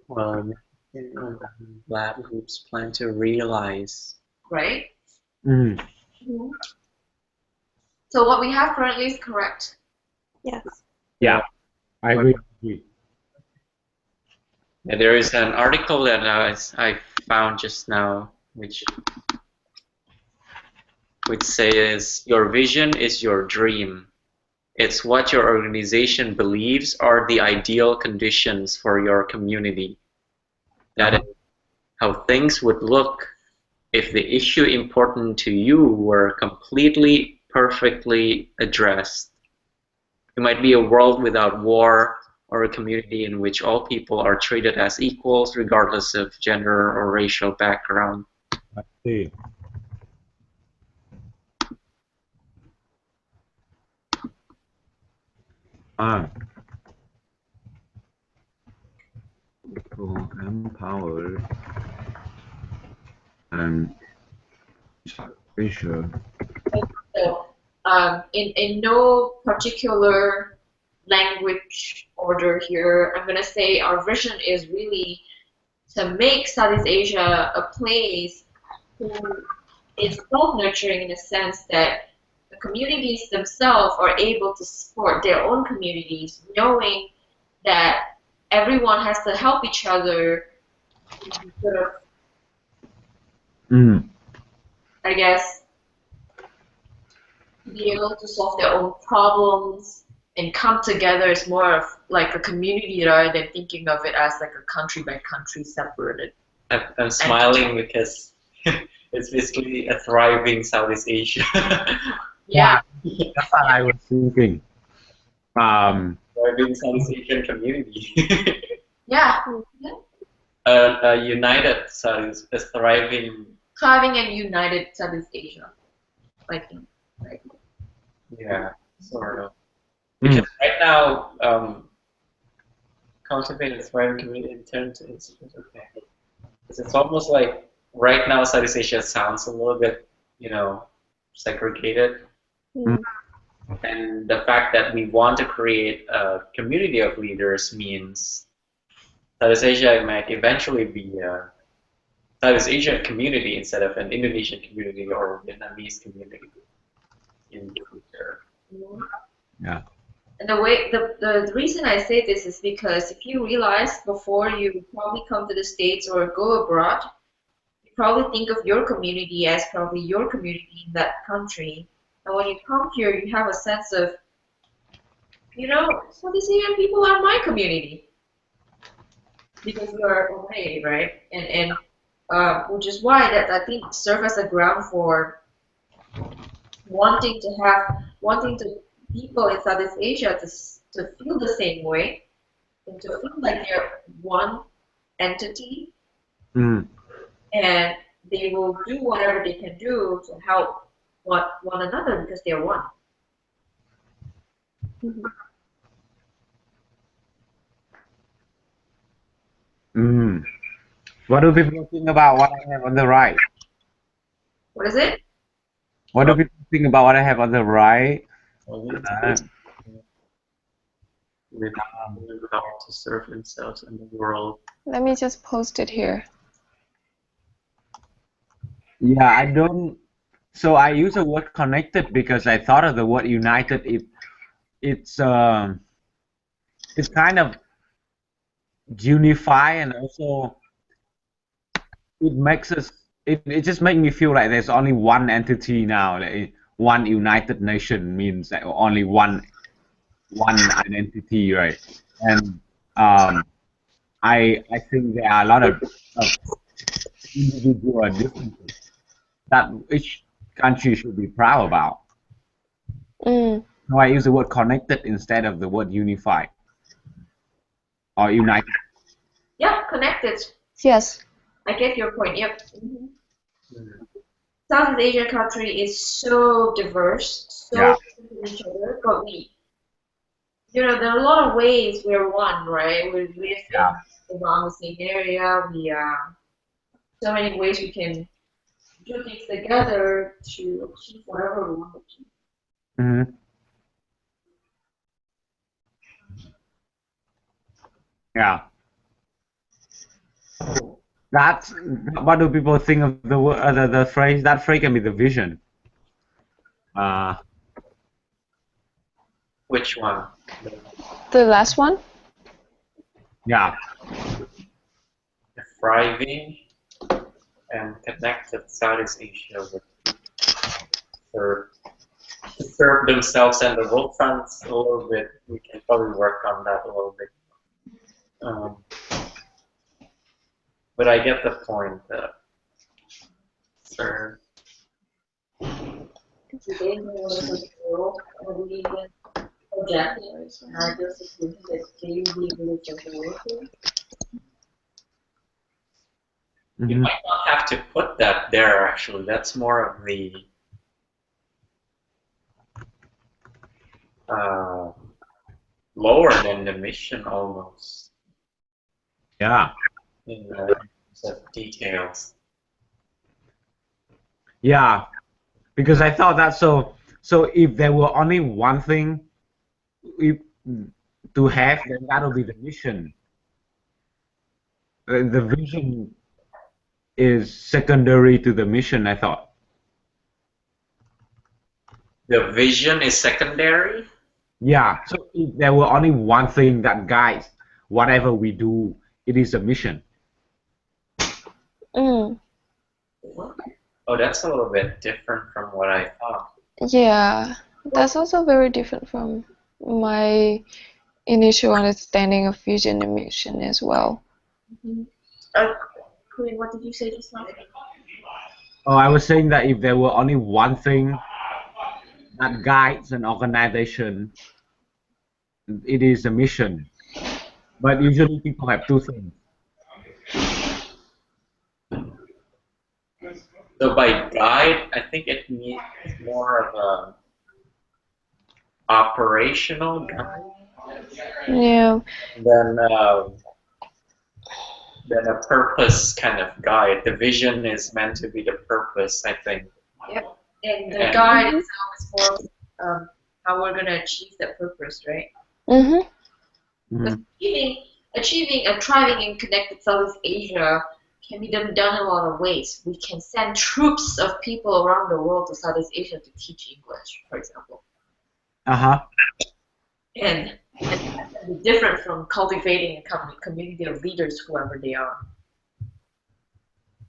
Well, lab groups plan to realize. Right. Mm. Mm-hmm. So what we have currently is correct. Yes. Yeah. I agree. Yeah, there is an article that I found just now, which says your vision is your dream. It's what your organization believes are the ideal conditions for your community. That is how things would look if the issue important to you were completely, perfectly addressed. It might be a world without war, or a community in which all people are treated as equals regardless of gender or racial background. I see. People empowered and racial. So in no particular language order here, I'm gonna say our vision is really to make Southeast Asia a place who is self-nurturing in the sense that the communities themselves are able to support their own communities, knowing that everyone has to help each other to sort of, I guess, be able to solve their own problems and come together as more of like a community rather than thinking of it as like a country by country separated. I'm smiling because it's basically a thriving Southeast Asia. Yeah. That's what I was thinking. Thriving Southeast Asian community. Yeah. A united Southeast, a thriving. Thriving and united Southeast Asia, I think. Right. Yeah, sort of. Because right now, cultivate a thriving community in terms of okay. It's almost like right now Southeast Asia sounds a little bit, segregated. Mm. And the fact that we want to create a community of leaders means Southeast Asia might eventually be a Southeast Asian community instead of an Indonesian community or Vietnamese community in the future. Yeah. And the reason I say this is because if you realize before you probably come to the States or go abroad, you probably think of your community as probably your community in that country. And when you come here, you have a sense of, Southeast Asian people are my community because we are away, right? And which is why that I think serve as a ground for wanting to people in Southeast Asia to feel the same way and to feel like they're one entity Mm. and they will do whatever they can do to help one another because they're one. Mm. What do people think about what I have on the right? What is it? What do people think about what I have on the right? With power to serve themselves and the world. Let me just post it here. Yeah, I don't. So I use the word connected because I thought of the word united. It's kind of unify, and also it makes us. It just makes me feel like there's only one entity now. Like one United Nation means that only one identity, right? And I think there are a lot of individual differences that each country should be proud about. Mm. So I use the word connected instead of the word unified or united. Yeah, connected. Yes. I get your point. Yep. Southeast Asian country is so diverse, so Yeah. different from each other, but there are a lot of ways we're one, right? We live around the same area. We so many ways we can do things together to achieve whatever we want to achieve. Mm-hmm. Yeah. That's what do people think of the the phrase? That phrase can be the vision. Which one? The last one? Yeah. Thriving and connected Southeast Asia with serve themselves and the world fronts a little bit. We can probably work on that a little bit. But I get the point. Sir. Today we want to grow and we even objectives and I just think that they will be really supportive. You might not have to put that there, actually. That's more of the lower than the mission, almost. Yeah. In terms of details. Yeah. Because I thought that so if there were only one thing to have, then that would be the mission. The vision is secondary to the mission, I thought. The vision is secondary? Yeah, so if there were only one thing that guides whatever we do, it is a mission. Mm. Oh, that's a little bit different from what I thought. Yeah, that's also very different from my initial understanding of vision and mission as well. Queen, what did you say just now? Oh, I was saying that if there were only one thing that guides an organization, it is a mission. But usually people have two things. So by guide, I think it means more of a operational guide. Yeah. Then a purpose kind of guide. The vision is meant to be the purpose, I think. Yep. And the And- guide itself is more how we're gonna achieve that purpose, right? Mhm. Mhm. Achieving a thriving and connected Southeast Asia can be done in a lot of ways. We can send troops of people around the world to Southeast Asia to teach English, for example. Uh-huh. And that can be different from cultivating a community of leaders, whoever they are.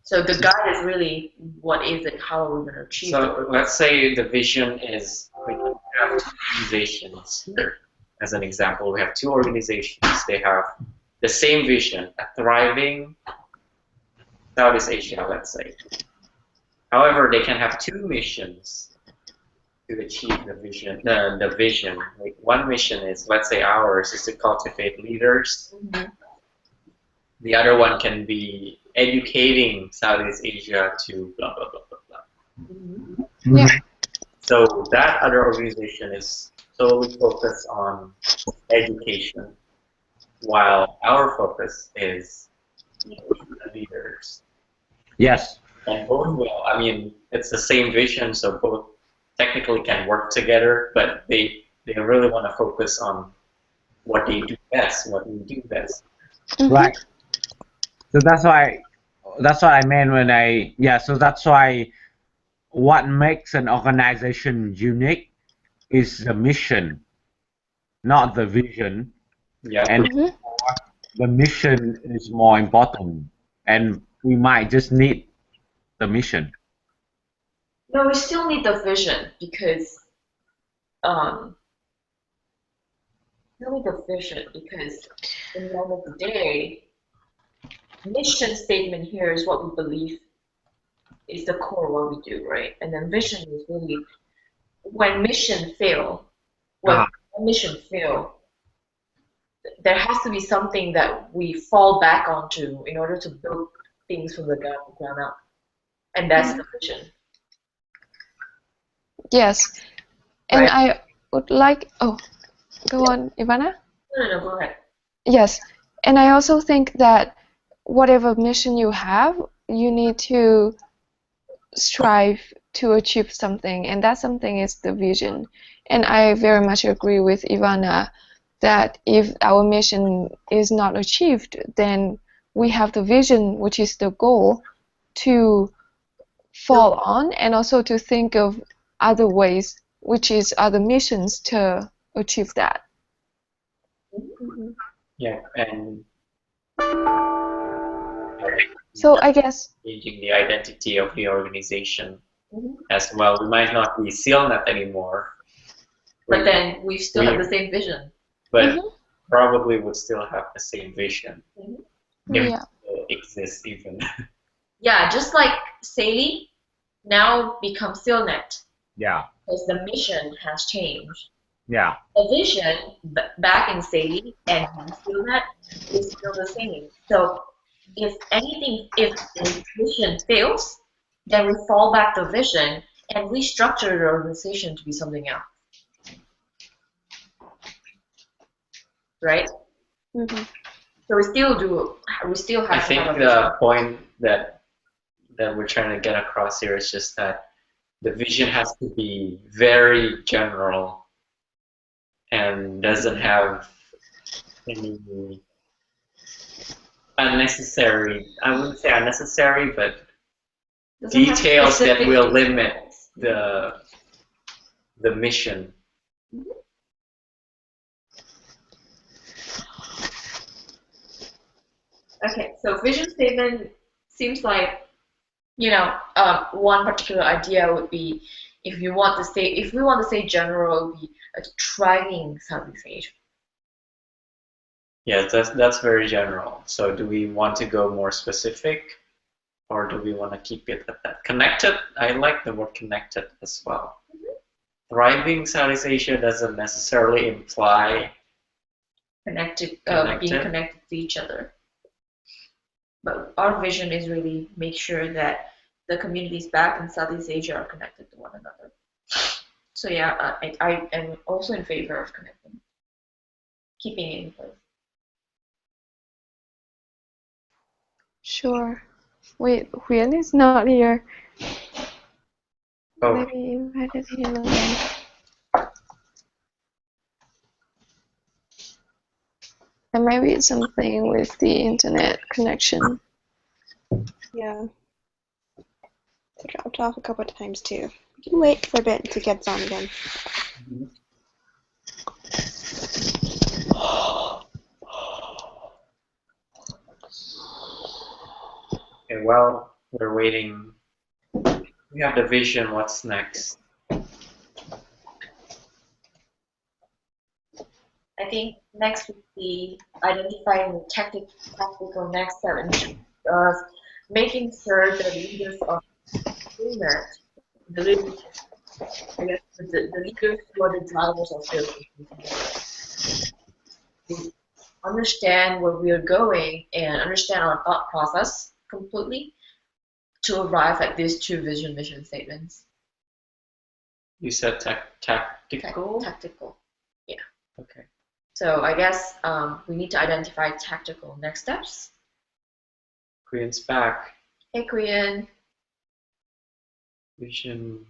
So the guide is really what is it, how are we going to achieve it? So let's say the vision is we have two organizations here. As an example, we have two organizations. They have the same vision, a thriving Southeast Asia, let's say. However, they can have two missions to achieve the vision. The vision. Like one mission is, let's say, ours is to cultivate leaders. Mhm. The other one can be educating Southeast Asia to blah blah blah blah blah. Mhm. Yeah. So that other organization is solely focused on education, while our focus is the leaders. Yes. And both will, I mean, it's the same vision, so both technically can work together, but they really want to focus on what they do best, what we do best. Mhm. Right. So that's what I meant when so that's why what makes an organization unique is the mission, not the vision. Yeah. And Mhm. the mission is more important. And we might just need the mission. No, we still need the vision because um, in the end of the day, mission statement here is what we believe is the core of what we do, right? And then vision is really when mission fail, Uh-huh. there has to be something that we fall back onto in order to build things from the ground up. And that's the vision. Yes. And Right. I would like. Oh, go on, Ivana. No, go ahead. Yes. And I also think that whatever mission you have, you need to strive to achieve something, and that something is the vision. And I very much agree with Ivana that if our mission is not achieved, then we have the vision, which is the goal, to fall on, and also to think of other ways, which is other missions to achieve that. Yeah, and So I guess, changing the identity of the organization Mhm. as well. We might not be SealNet anymore, But then we still have the same vision. but Mhm. probably would still have the same vision if yeah, it exists even. Yeah, just like Saley now becomes SealNet Yeah. because the mission has changed. Yeah. The vision back in Saley and SealNet is still the same. So if the vision fails, then we fall back the vision and restructure the organization to be something else. Right? Mhm. So we still have I to think have a the vision. point that we're trying to get across here is just that the vision has to be very general and doesn't have any unnecessary, I wouldn't say unnecessary, but Doesn't have details that specific will limit details. the mission. Okay, so vision statement seems like, one particular idea would be if we want to say general, it would be a thriving Southeast Asia. Yeah, that's very general. So do we want to go more specific, or do we want to keep it at that? Connected, I like the word connected as well. Thriving Southeast Asia doesn't necessarily imply Being Connected. connected to each other. But our vision is really make sure that the communities back in Southeast Asia are connected to one another. So yeah, I am also in favor of connecting. keeping it in place. Sure. Wait, Huyên is not here. Oh, Maybe invited him again. And maybe it's something with the internet connection. Yeah. It dropped off a couple of times too. We can wait for a bit to get on again. okay, well, we're waiting. We have the vision. What's next? I think next would be identifying the tactical next step and making sure the leaders of agreement, the leaders, I guess the leaders who are the drivers of the understand where we are going and understand our thought process completely to arrive at these two vision mission statements. You said tactical? Tactical, yeah. Okay. So I guess we need to identify tactical next steps. Korean's back. Hey, Korean. Vision.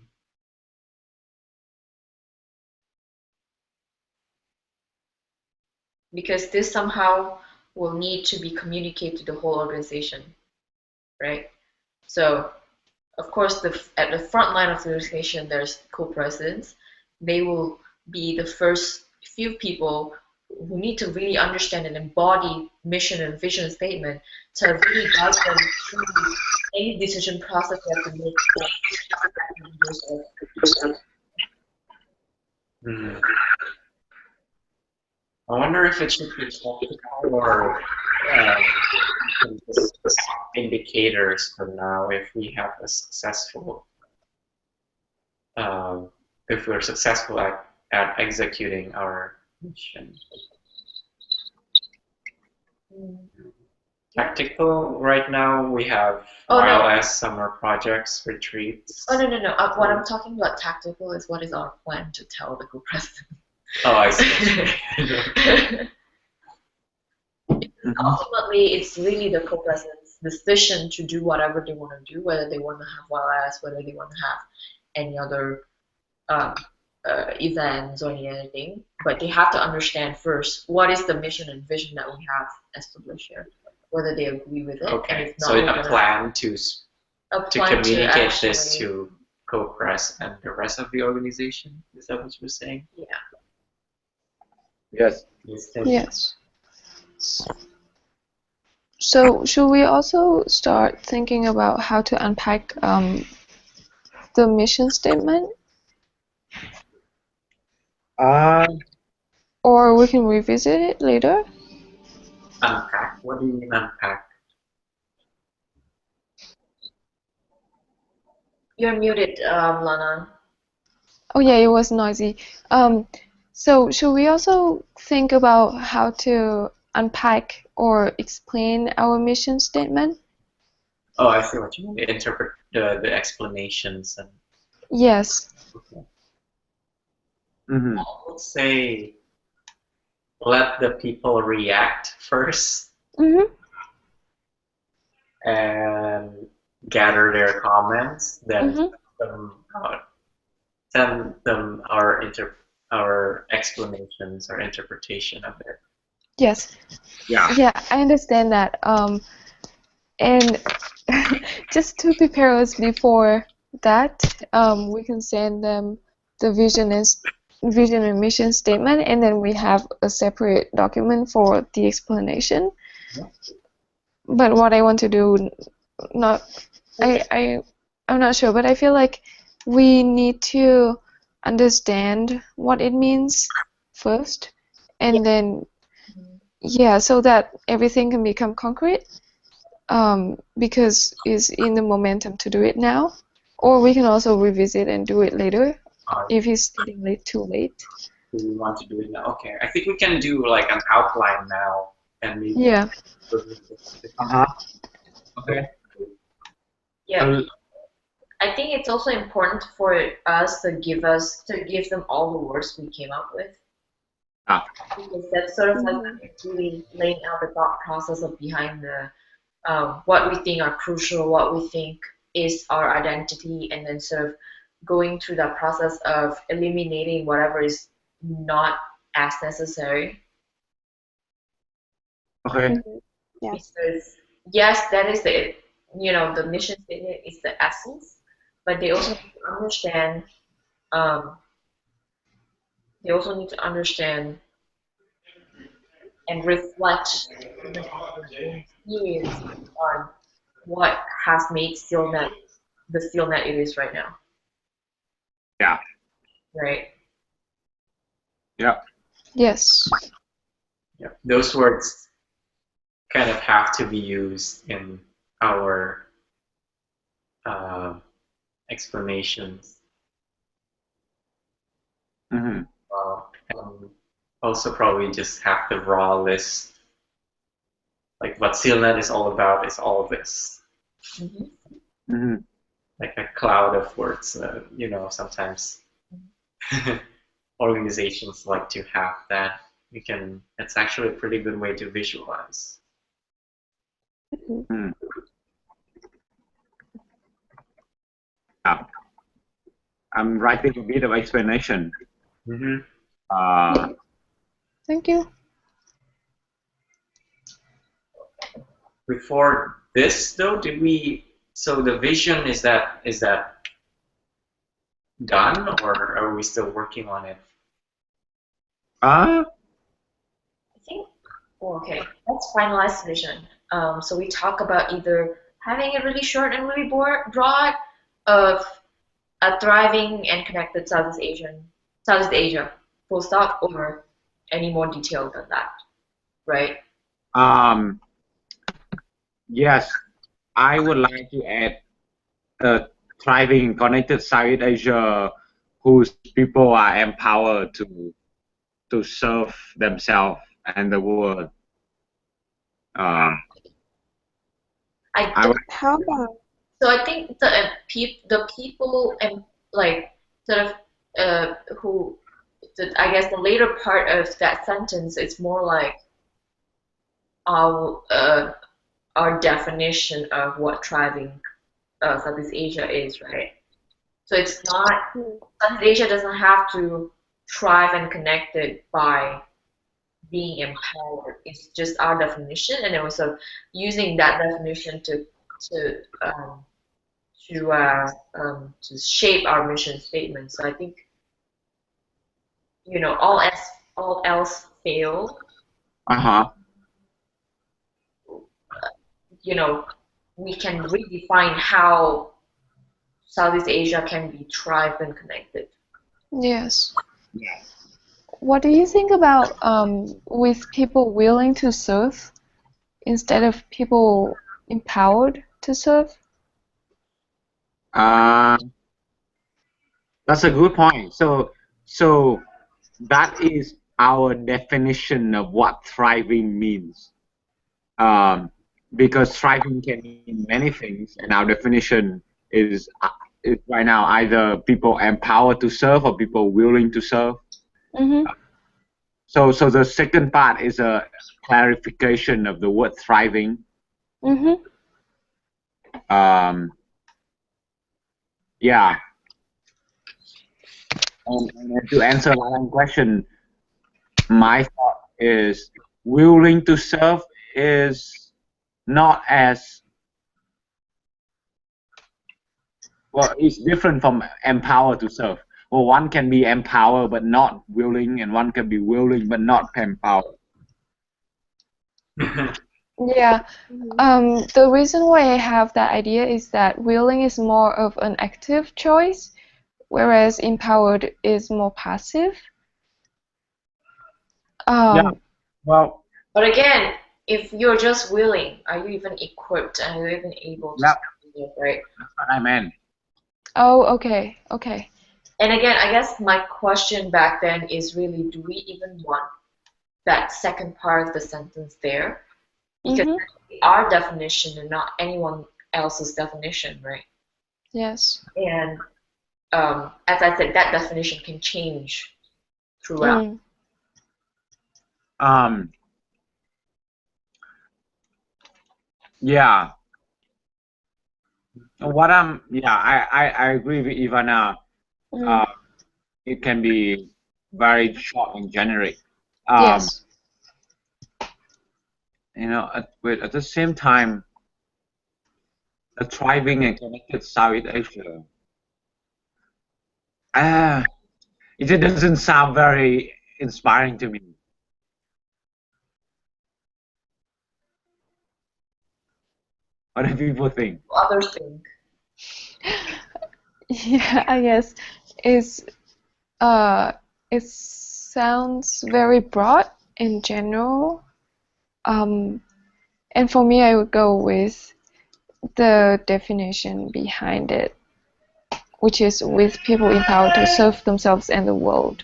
Because this somehow will need to be communicated to the whole organization, right? So, of course, at the front line of the organization, there's co-presidents. They will be the first few people who need to really understand and embody mission and vision statement to really guide them through any decision process they have to make. I wonder if it should be tactical or just indicators for now if we have a successful, if we're successful at executing our mission. Tactical, right now we have YLS summer projects, retreats. Oh, no. What I'm talking about tactical is what is our plan to tell the group president. Oh, I see. Ultimately, it's really the co-president's decision to do whatever they want to do, whether they want to have YLS, whether they want to have any other events or anything. But they have to understand first what is the mission and vision that we have established here, whether they agree with it. Okay, and if not, so a plan to communicate this to co-pres and the rest of the organization. Is that what you're saying? Yeah. Yes. Yes. So should we also start thinking about how to unpack the mission statement? Or we can revisit it later? Unpack? What do you mean unpack? You're muted, Lana. Oh yeah, it was noisy. So should we also think about how to unpack or explain our mission statement? Oh, I see what you mean. Interpret the explanations and. Yes. Okay. Mm-hmm. Let's say let the people react first Mm-hmm. and gather their comments, then send them our explanations or interpretation of it. Yes. Yeah. Yeah, I understand that. And just to prepare us before that, we can send them the vision and mission statement, and then we have a separate document for the explanation. Yeah. But what I want to do, I'm not sure, but I feel like we need to understand what it means first, and then so that everything can become concrete. Because it's in the momentum to do it now, or we can also revisit and do it later if it's getting too late. Do we want to do it now? Okay, I think we can do like an outline now and maybe. Yeah. Okay. Yeah. I think it's also important for us to give them all the words we came up with. Ah. Because that's sort of like really laying out the thought process of behind the what we think are crucial, what we think is our identity, and then sort of going through that process of eliminating whatever is not as necessary. Okay. Yes. Because yes, that is the the mission statement is the essence, but they also need to understand. Um, they also need to understand and reflect even on their own experience on what has made SteelNet the SteelNet it is right now. Yeah. Right. Yeah. Yes. Yeah, those words kind of have to be used in our explanations. Mm-hmm. And also probably just have the raw list. Like what SealNet is all about is all this. Mm-hmm. Mm-hmm. Like a cloud of words, sometimes organizations like to have that. It's actually a pretty good way to visualize. Mm. Yeah. I'm writing a bit of explanation. Mm-hmm. Thank you. Before this, though, so the vision is that done, or are we still working on it? I think, okay, let's finalize the vision. So we talk about either having it really short and really broad of a thriving and connected Southeast Asia, full stop, or any more detailed than that, right? Yes, I would like to add a thriving, connected Southeast Asia whose people are empowered to serve themselves and the world. How about So I think the people and like sort of I guess the later part of that sentence is more like our our definition of what thriving Southeast Asia is, right? So it's not Southeast Asia doesn't have to thrive and connected by being empowered. It's just our definition, and then we're sort of using that definition to um, to shape our mission statement. So I think all else fail. We can redefine how Southeast Asia can be thrive and connected. Yes. What do you think about with people willing to serve instead of people empowered to serve? That's a good point. So that is our definition of what thriving means. Because thriving can mean many things, and our definition is right now either people empowered to serve or people willing to serve. Mm-hmm. So the second part is a clarification of the word thriving. Mm-hmm. Yeah. And to answer Alan's question, my thought is willing to serve is not as well. It's different from empower to serve. Well, one can be empowered but not willing, and one can be willing but not empowered. Yeah. The reason why I have that idea is that willing is more of an active choice, whereas empowered is more passive. Yeah. Well. But again, if you're just willing, are you even equipped? Are you even able to do it, right? That's what I meant. Oh, okay. Okay. And again, I guess my question back then is really, do we even want that second part of the sentence there? Because it's our definition and not anyone else's definition, right? Yes. And as I said, that definition can change throughout. Um, yeah. I agree with Ivana. Mm, Uh, it can be very short and generic. Um, yes. at the same time, a thriving and connected Southeast Asia. Ah, it just doesn't sound very inspiring to me. What do people think? Others think. Yeah, I guess it's uh it sounds very broad in general. Um, and for me, I would go with the definition behind it, which is with people in power to serve themselves and the world.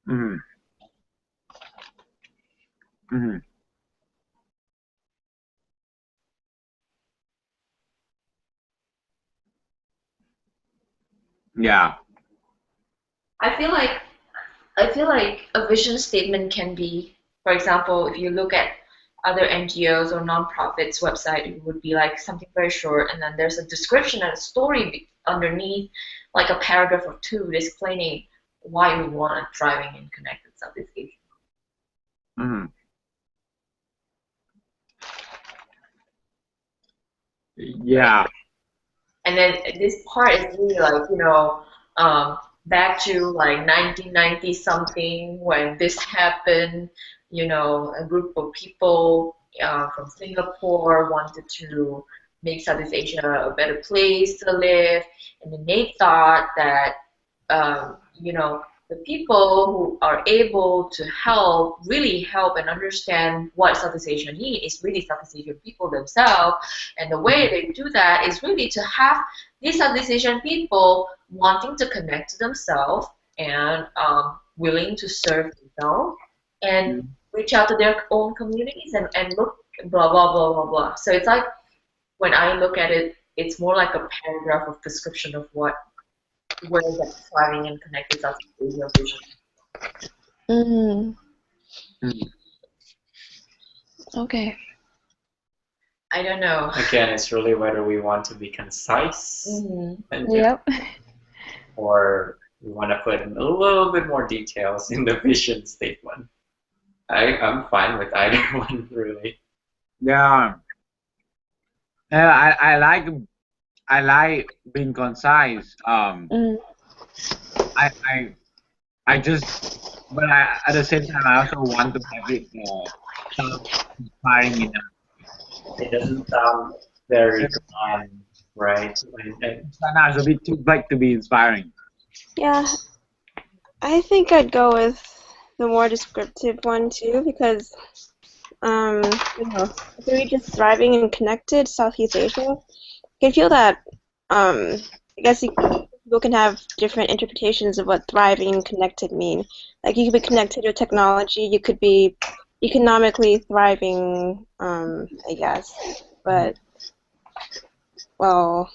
Hmm. Hmm. Yeah. I feel like a vision statement can be, for example, if you look at other NGOs or nonprofits website, it would be like something very short, and then there's a description and a story underneath, like a paragraph or two, explaining why we want a thriving and connected Southeast Asia. Hmm. Yeah. And then this part is really like, back to like 1990 something when this happened, a group of people from Singapore wanted to make Southeast Asia a better place to live. And then they thought that, the people who are able to help, really help and understand what Southeast Asia need is really Southeast Asian people themselves. And the way they do that is really to have these Southeast Asian people wanting to connect to themselves and willing to serve themselves and reach out to their own communities and look blah blah blah blah blah. So it's like when I look at it, it's more like a paragraph of description of where that thriving and connected Southeast Asia vision. Mm, Mhm. okay. I don't know. Again, it's really whether we want to be concise Mhm. and Yep. or we want to put in a little bit more details in the vision statement. I'm fine with either one, really. Yeah. Yeah. I like being concise. Mm, I I I just but at the same time I also want to have it sound inspiring enough. It doesn't sound very grand, right? Sometimes a bit too big to be inspiring. Yeah, I think I'd go with the more descriptive one too, because if we're just thriving and connected Southeast Asia, I can feel that I guess people can have different interpretations of what thriving and connected mean. Like you could be connected to technology, you could be economically thriving, I guess, but well,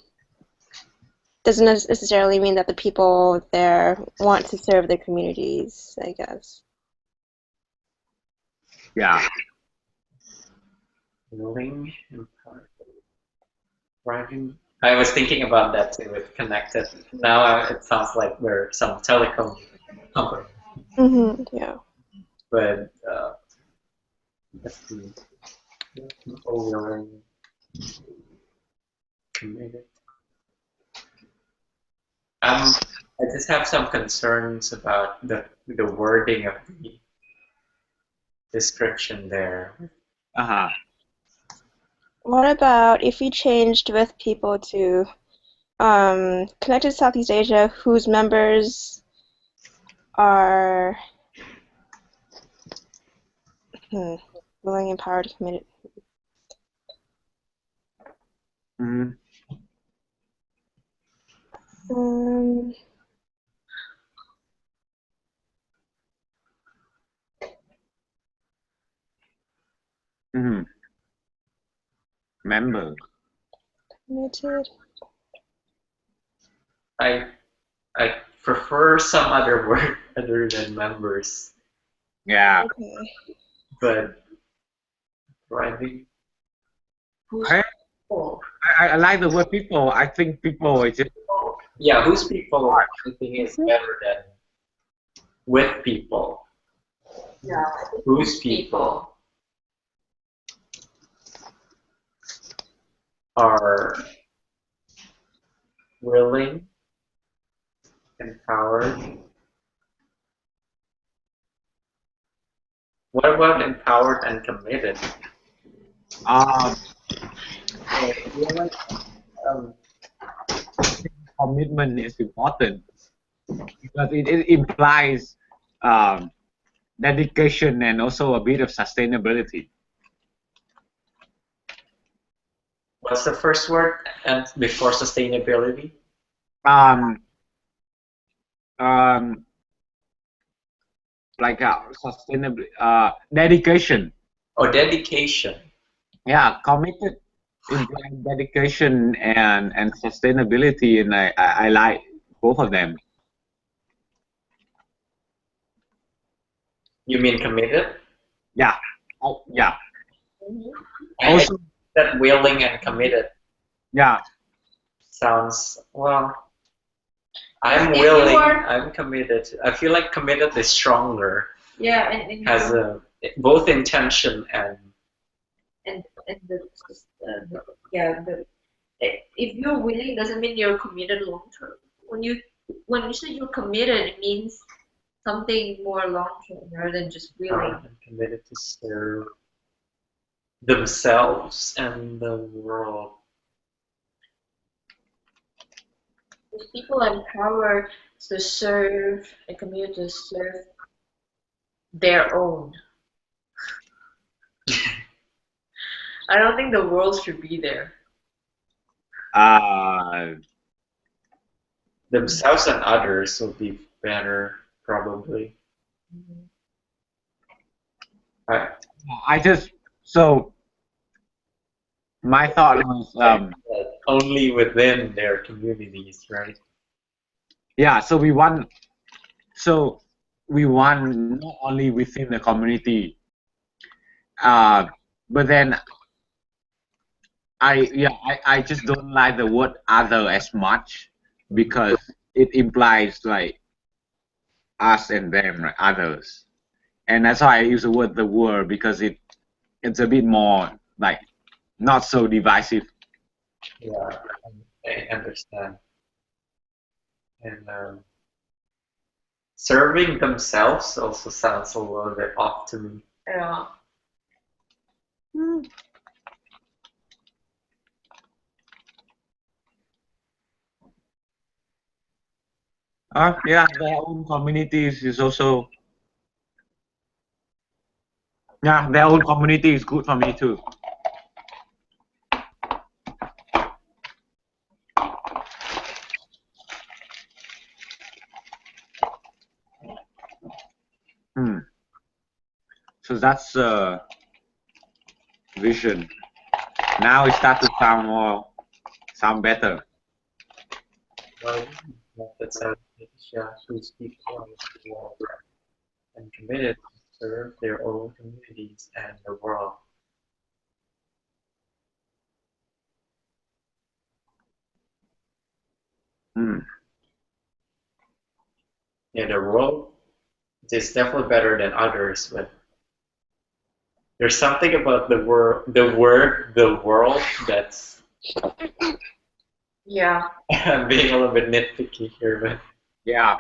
doesn't necessarily mean that the people there want to serve their communities, I guess. Yeah. Willing, empowered, thriving. I was thinking about that too with connected. Now it sounds like we're some telecom company, Yeah. but let's see. People willing, committed. I just have some concerns about the wording of the description there. Uh-huh. What about if we changed with people to Connected Southeast Asia, whose members are willing, empowered, committed? Hmm. Um, Hmm. Members. Committed. I prefer some other word other than members, Yeah. Okay. but I think Who's I, people? I like the word people. I think people is just yeah, whose people I think is better than with people. Yeah, Whose people are willing, empowered. What about empowered and committed? um, I feel like, um, commitment is important because it implies um, dedication and also a bit of sustainability. what's the first word and before sustainability? Um, um, like sustainable dedication. Or dedication. Yeah, committed implies dedication and sustainability, and I like both of them. You mean committed? Yeah. Oh, yeah. I Also, think that willing and committed yeah. sounds, well, I'm If you willing, are- I'm committed. I feel like committed is stronger, Yeah, and has both intention and and the if you're willing doesn't mean you're committed long term. When you say you're committed, it means something more long term rather than just willing. and committed to serve themselves and the world. If people are empowered to serve and committed to serve their own. I don't think the world should be there. Uh, Themselves and others will be better, probably. I just so my thought was Only within their communities, right? yeah. So we want not only within the community, but then I just don't like the word other as much because it implies like us and them, right? Others, and that's why I use the word because it's a bit more like not so divisive. Yeah, I understand. And serving themselves also sounds a little bit off to me. Yeah. Yeah, their own communities is also their own community is good for me too. So that's vision. Now it starts to sound better. Well, that's how whose people are involved and committed to serve their own communities and the world. Yeah, the world is definitely better than others, but there's something about the world that's Yeah. I'm being a little bit nitpicky here, but Yeah.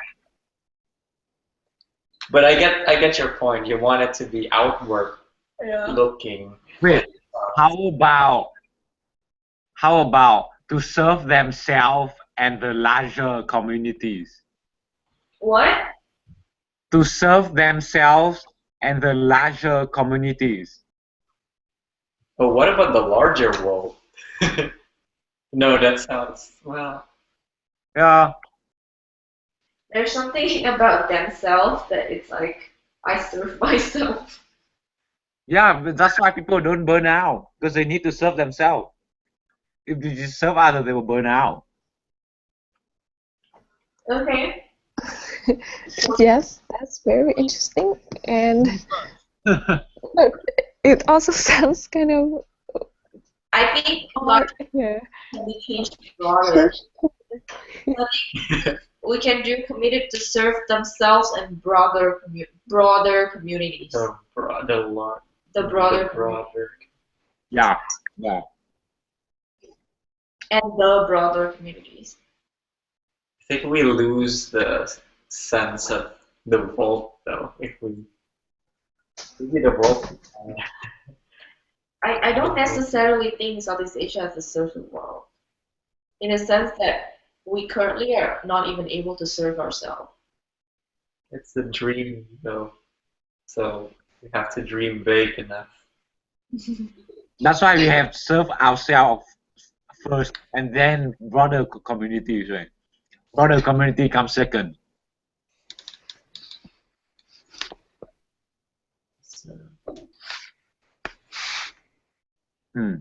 But I get your point. You want it to be outward looking. Wait, how about to serve themselves and the larger communities? What? To serve themselves and the larger communities. But what about the larger world? No, that sounds well. Yeah. There's something about themselves that it's like I serve myself. Yeah, but that's why people don't burn out because they need to serve themselves. If they just serve others, they will burn out. Okay. Yes, that's very interesting, and but it also sounds kind of I think odd. Yeah. can be changed broader. I think we can do committed to serve themselves and broader communities. The broader lot. The broader broader. Yeah, yeah. and the broader communities. I think we lose the sense of the vault though if we maybe the vault. I don't necessarily think Southeast Asia is a social world, in a sense that we currently are not even able to serve ourselves. It's a dream though, so we have to dream big enough. That's why we have serve ourselves first, and then broader communities, right? Broader community comes second. So, Hmm.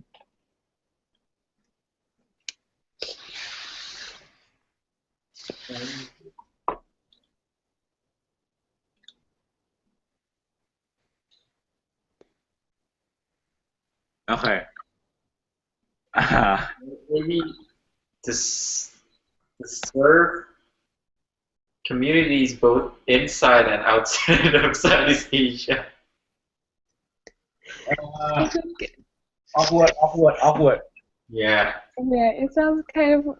Okay. maybe to serve communities both inside and outside of Southeast Asia. I think, Awkward. Yeah, yeah, it sounds kind of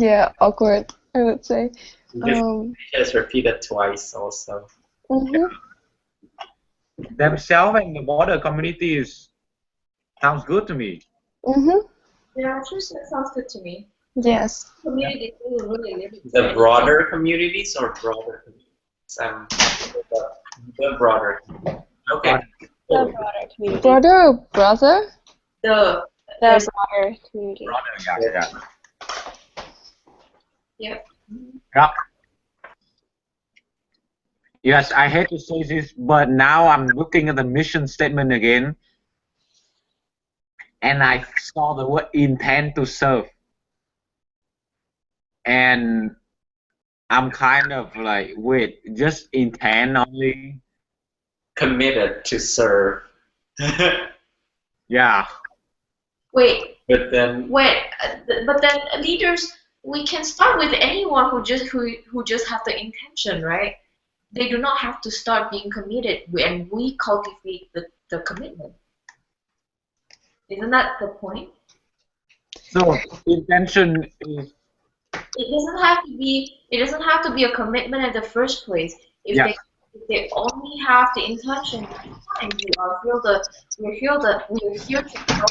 yeah, awkward, I would say. because Um, just repeated twice also. mhm, Themselves and the broader communities sounds good to me. mhm, Yeah, sure, that sounds good to me. yes. Communities really live The broader communities or broader communities? The broader community. Okay. The Cool. broader community. Brother or brother? The The broader community. Broader, yeah. yeah. Yeah. Yes, I hate to say this, but now I'm looking at the mission statement again, and I saw the word intend to serve, and I'm kind of like, wait, just intend only? Committed to serve. Yeah, Wait, But then but then leaders, we can start with anyone who just have the intention, right? They do not have to start being committed, and we cultivate the commitment. Isn't that the point? so intention is, It doesn't have to be. It doesn't have to be a commitment in the first place. yes, If they only have the intention, fine. We're here to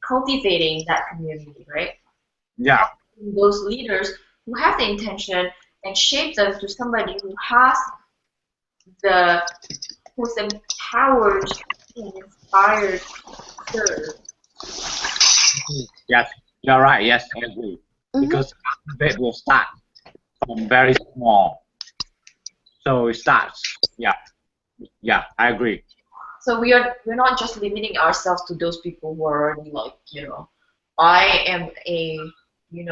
cultivating that community, right? yeah, Those leaders who have the intention and shape them to somebody the who's empowered and inspired to serve. yes, you're right, yes, I agree. Mhm. Because it will start from very small, so it starts, yeah, I agree. So we're not just limiting ourselves to those people who are already like, I am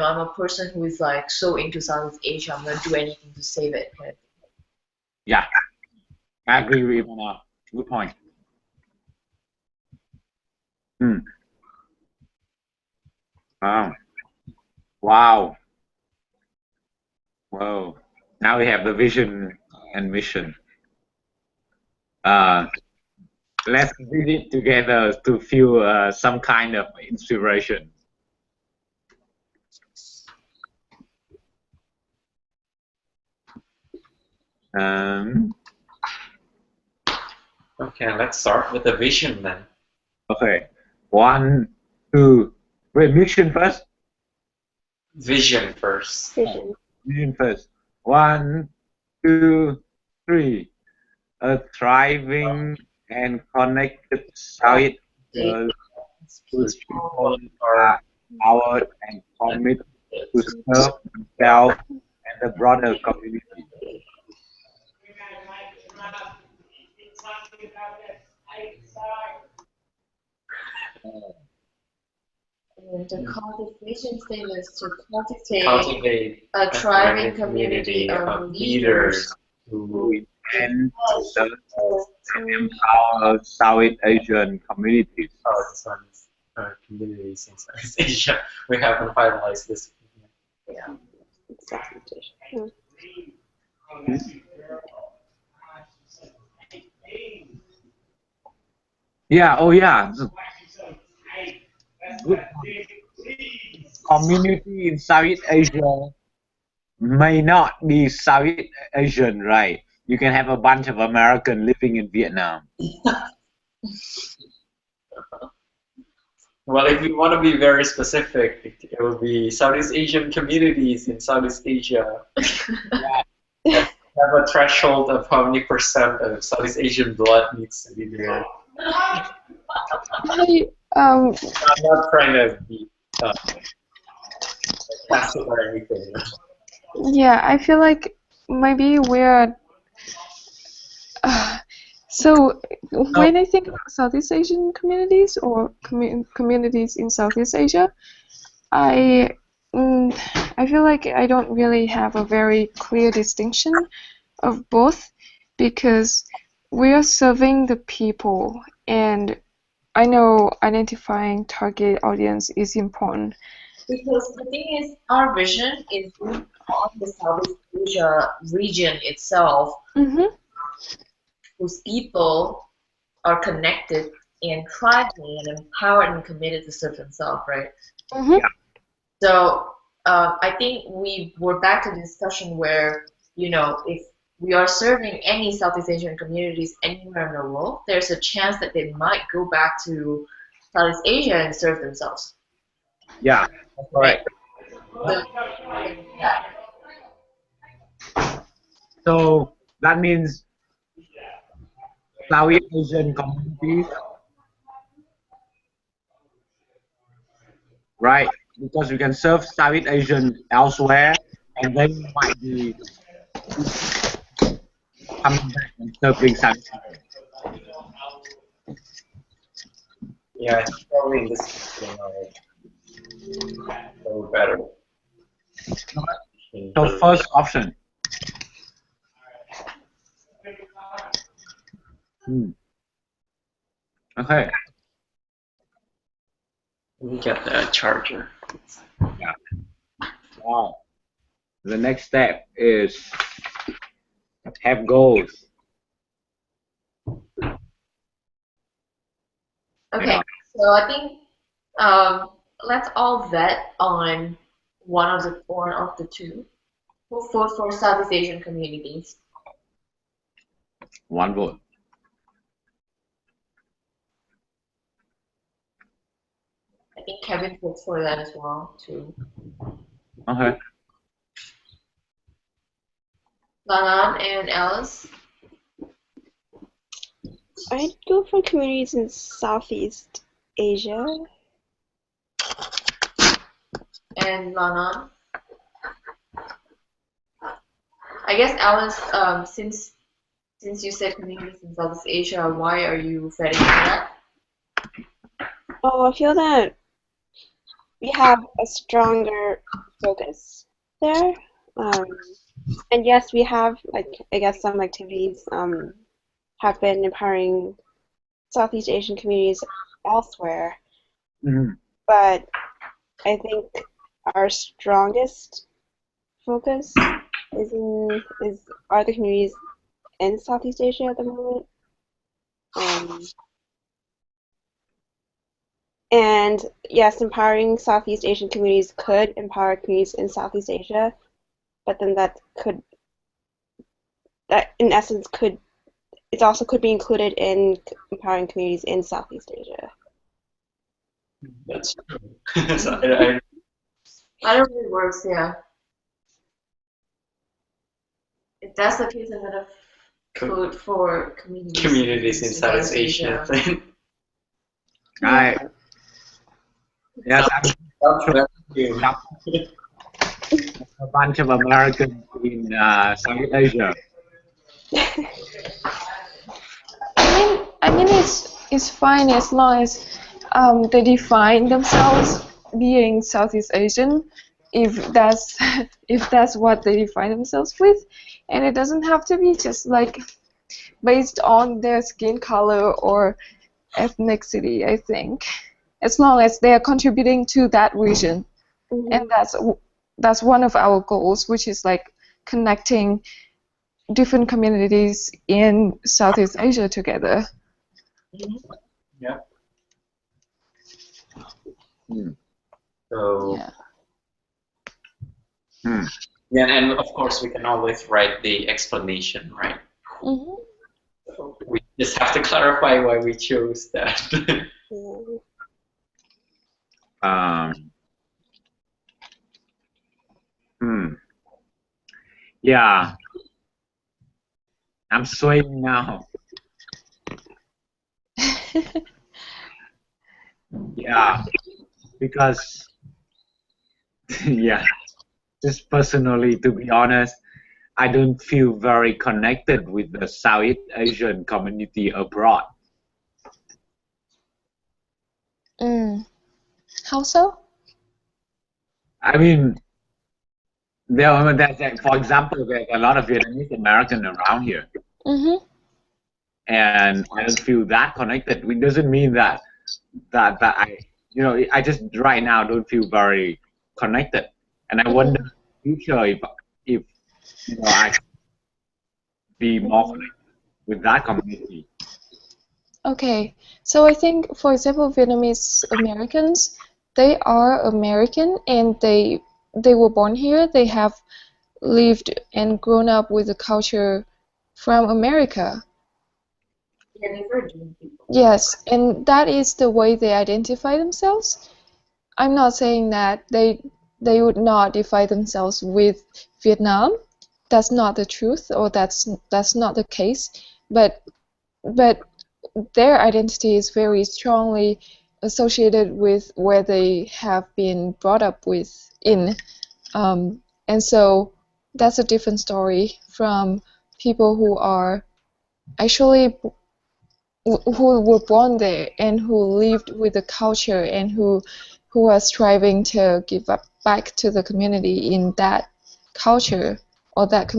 I'm a person who is like so into Southeast Asia, I'm gonna do anything to save it. Kind of thing. Yeah, I agree with Ivana. Good point. Hmm. Wow. Wow. Whoa. Now we have the vision and mission. Uh, let's read it together to feel some kind of inspiration. Um, okay, let's start with the vision then. okay. One, two, wait, mission first? Vision first. Vision. Vision first. One, two, three. A thriving and connected South whose people are empowered and committed to serve themselves and the broader community. And the cultivation statements to cultivate Cultivate a thriving community of leaders who And to serve and empower Southeast Asian communities. communities in Southeast Asia. We haven't finalized this. Yeah. Southeast Asia. Yeah, oh yeah. Good. Community in Southeast Asia may not be Southeast Asian, right? You can have a bunch of Americans living in Vietnam. Well, if you want to be very specific, it will be Southeast Asian communities in Southeast Asia. Have a threshold of how many percent of Southeast Asian blood needs to be there. I'm not trying to be passive or anything. Yeah, I feel like maybe we're. So when I think about Southeast Asian communities or communities in Southeast Asia, I feel like I don't really have a very clear distinction of both, because we are serving the people, and I know identifying target audience is important. Because the thing is, our vision is on the Southeast Asia region itself, whose people are connected and thriving and empowered and committed to serve themselves, right? So I think we're back to the discussion where, if we are serving any Southeast Asian communities anywhere in the world, there's a chance that they might go back to Southeast Asia and serve themselves. Yeah, that's correct. So that means Southeast Asian communities, right? Because we can serve Southeast Asian elsewhere, and then we might be coming back and serving Southeast Asian. Yeah, I think probably in this so better. So first option. Okay. Let me get the charger. Yeah. Wow. The next step is have goals. Okay, so I think let's all vet on one of the two. Who vote for Southeast Asian communities? One vote. I think Kevin votes for that as well too. Okay. Lanan and Alice? I'd go for communities in Southeast Asia. And Lanan? I guess Alice, since you said communities in Southeast Asia, why are you vetting for that? Oh, I feel that we have a stronger focus there. And yes, we have, I guess some activities have been empowering Southeast Asian communities elsewhere. But I think our strongest focus are the communities in Southeast Asia at the moment. And yes, empowering Southeast Asian communities could empower communities in Southeast Asia, but then that in essence it also could be included in empowering communities in Southeast Asia. That's true. That really works, yeah. If that's the case, I'm gonna vote for communities in Southeast Asia. Right. Yes, a bunch of Americans in Southeast Asia. I mean it's fine as long as they define themselves being Southeast Asian if that's if that's what they define themselves with, and it doesn't have to be just like based on their skin color or ethnicity. I think as long as they are contributing to that region, and that's one of our goals, which is like connecting different communities in Southeast Asia together. Yeah. So. Yeah. Hmm. Yeah, and of course we can always write the explanation, right? So we just have to clarify why we chose that. Yeah. I'm sweating now. Yeah, because yeah, just personally, to be honest, I don't feel very connected with the Southeast Asian community abroad. How so? I mean, for example, there's a lot of Vietnamese American around here, and I don't feel that connected. It doesn't mean that I, I just right now don't feel very connected, and I wonder in the future if I be more connected with that community. Okay, so I think, for example, Vietnamese Americans, they are American and they were born here. They have lived and grown up with the culture from America. Yes, and that is the way they identify themselves. I'm not saying that they would not define themselves with Vietnam. That's not the truth, or that's not the case. But their identity is very strongly associated with where they have been brought up in, and so that's a different story from people who are actually who were born there and who lived with the culture and who are striving to give back to the community in that culture or that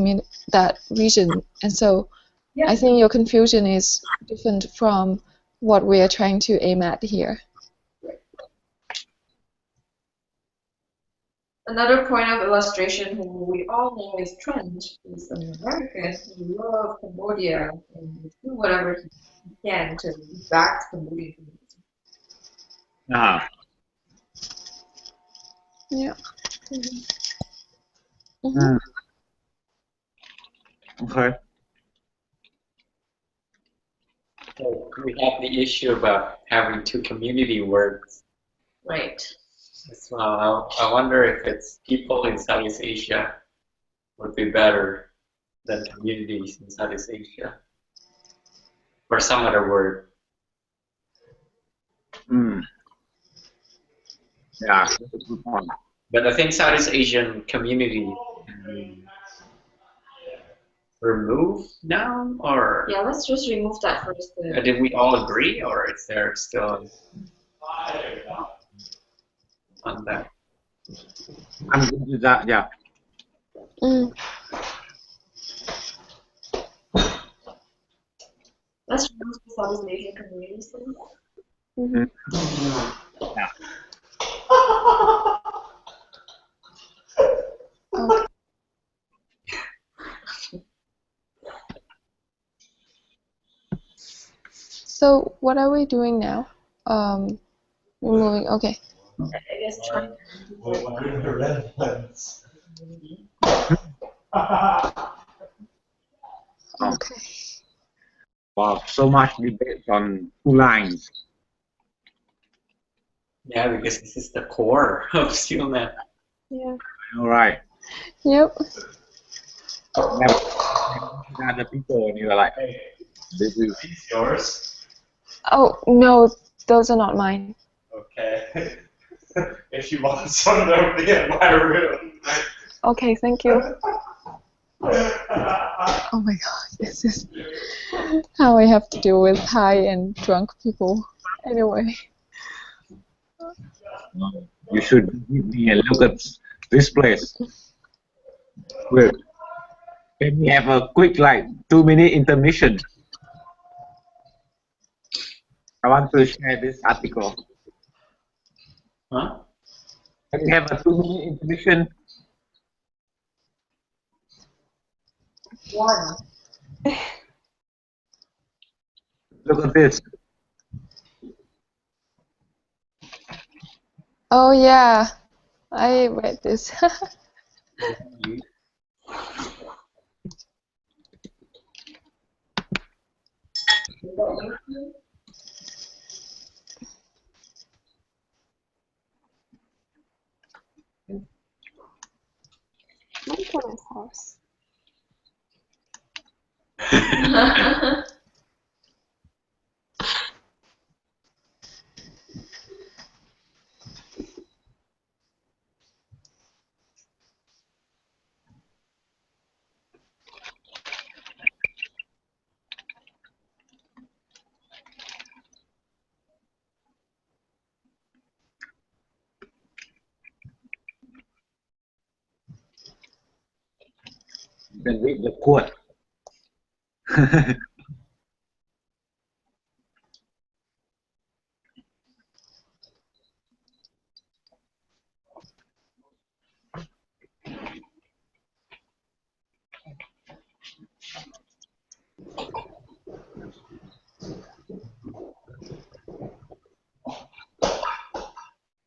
region. And so I think your confusion is different from what we are trying to aim at here. Another point of illustration who we all know is Trent, who's an American who loves Cambodia and will do whatever he can to give back to Cambodian community. Yeah. Okay. So we have the issue about having two community words. Right. So I wonder if it's people in Southeast Asia would be better than communities in Southeast Asia, or some other word. Yeah, that's a good point. But I think Southeast Asian community can be removed now, or yeah, let's just remove that first. Did we all agree, or is there still on that? I'm good with that. Yeah. Let's remove the Southeast Asian communities then. Yeah. Okay. So what are we doing now? Removing. Okay. I guess trying Okay. Wow, so much debate on 2 lines. Yeah, because this is the core of SkillNet. Yeah. All right. Yep. Other people, and you're like, hey, this is yours. Oh no, those are not mine. Okay. If you want some, they'll be in my room. Okay, thank you. Oh my god, this is how I have to deal with high and drunk people. Anyway. You should give me and look at this place. Wait, can we have a quick, like, 2-minute intermission? I want to share this article. Huh? Can we have a 2-minute intermission? One. Look at this. Oh yeah, I read this. Montana's house. Then read the quote.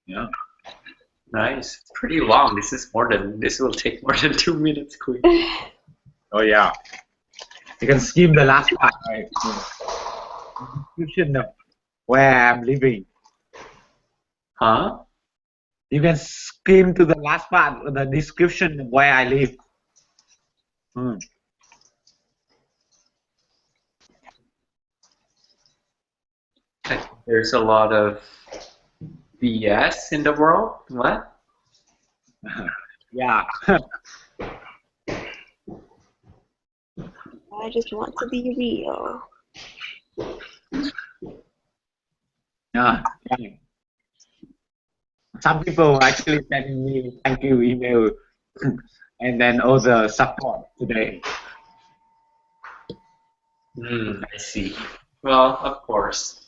Yeah. Nice. Pretty long. This will take more than 2 minutes, quick. Oh yeah. You can skim the last part, right? Description of where I'm living. Huh? You can skim to the last part, the description of where I live. There's a lot of BS in the world. What? Yeah. I just want to be real. Yeah. Yeah. Some people actually sending me thank you email and then all the support today. I see. Well, of course.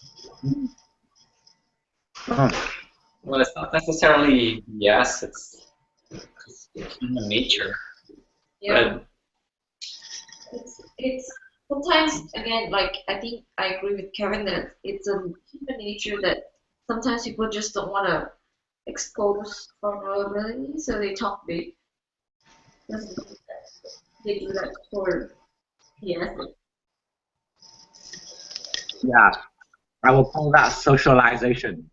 Well, it's not necessarily BS. It's human nature. Yeah. It's sometimes, again, like, I think I agree with Kevin that it's a human nature that sometimes people just don't want to expose vulnerability, so they talk big. They do that for yes. Yeah. I will call that socialization.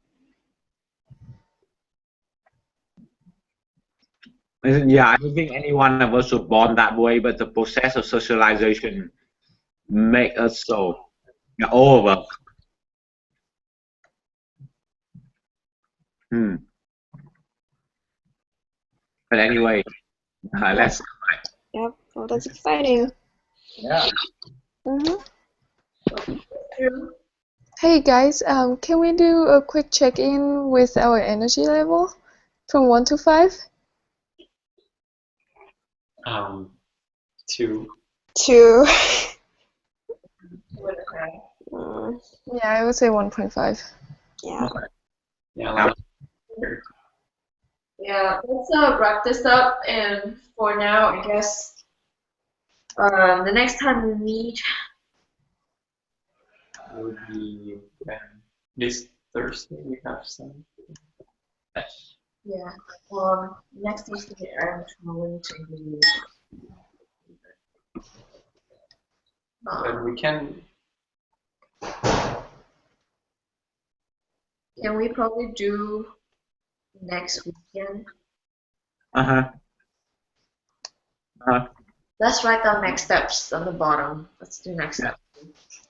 Yeah, I don't think any one of us were born that way, but the process of socialization make us so. Yeah, all of us. But anyway, let's. Yep. Well, that's exciting. Yeah. Hey guys, can we do a quick check-in with our energy level from 1 to 5? 2. 2. Yeah, I would say 1.5. Yeah. Yeah. Yeah, let's wrap this up, and for now, I guess the next time we meet Would be this Thursday. We have some. yeah, next Tuesday I'm traveling to the But we can. Can we probably do next weekend? Let's write down next steps on the bottom. Let's do next steps.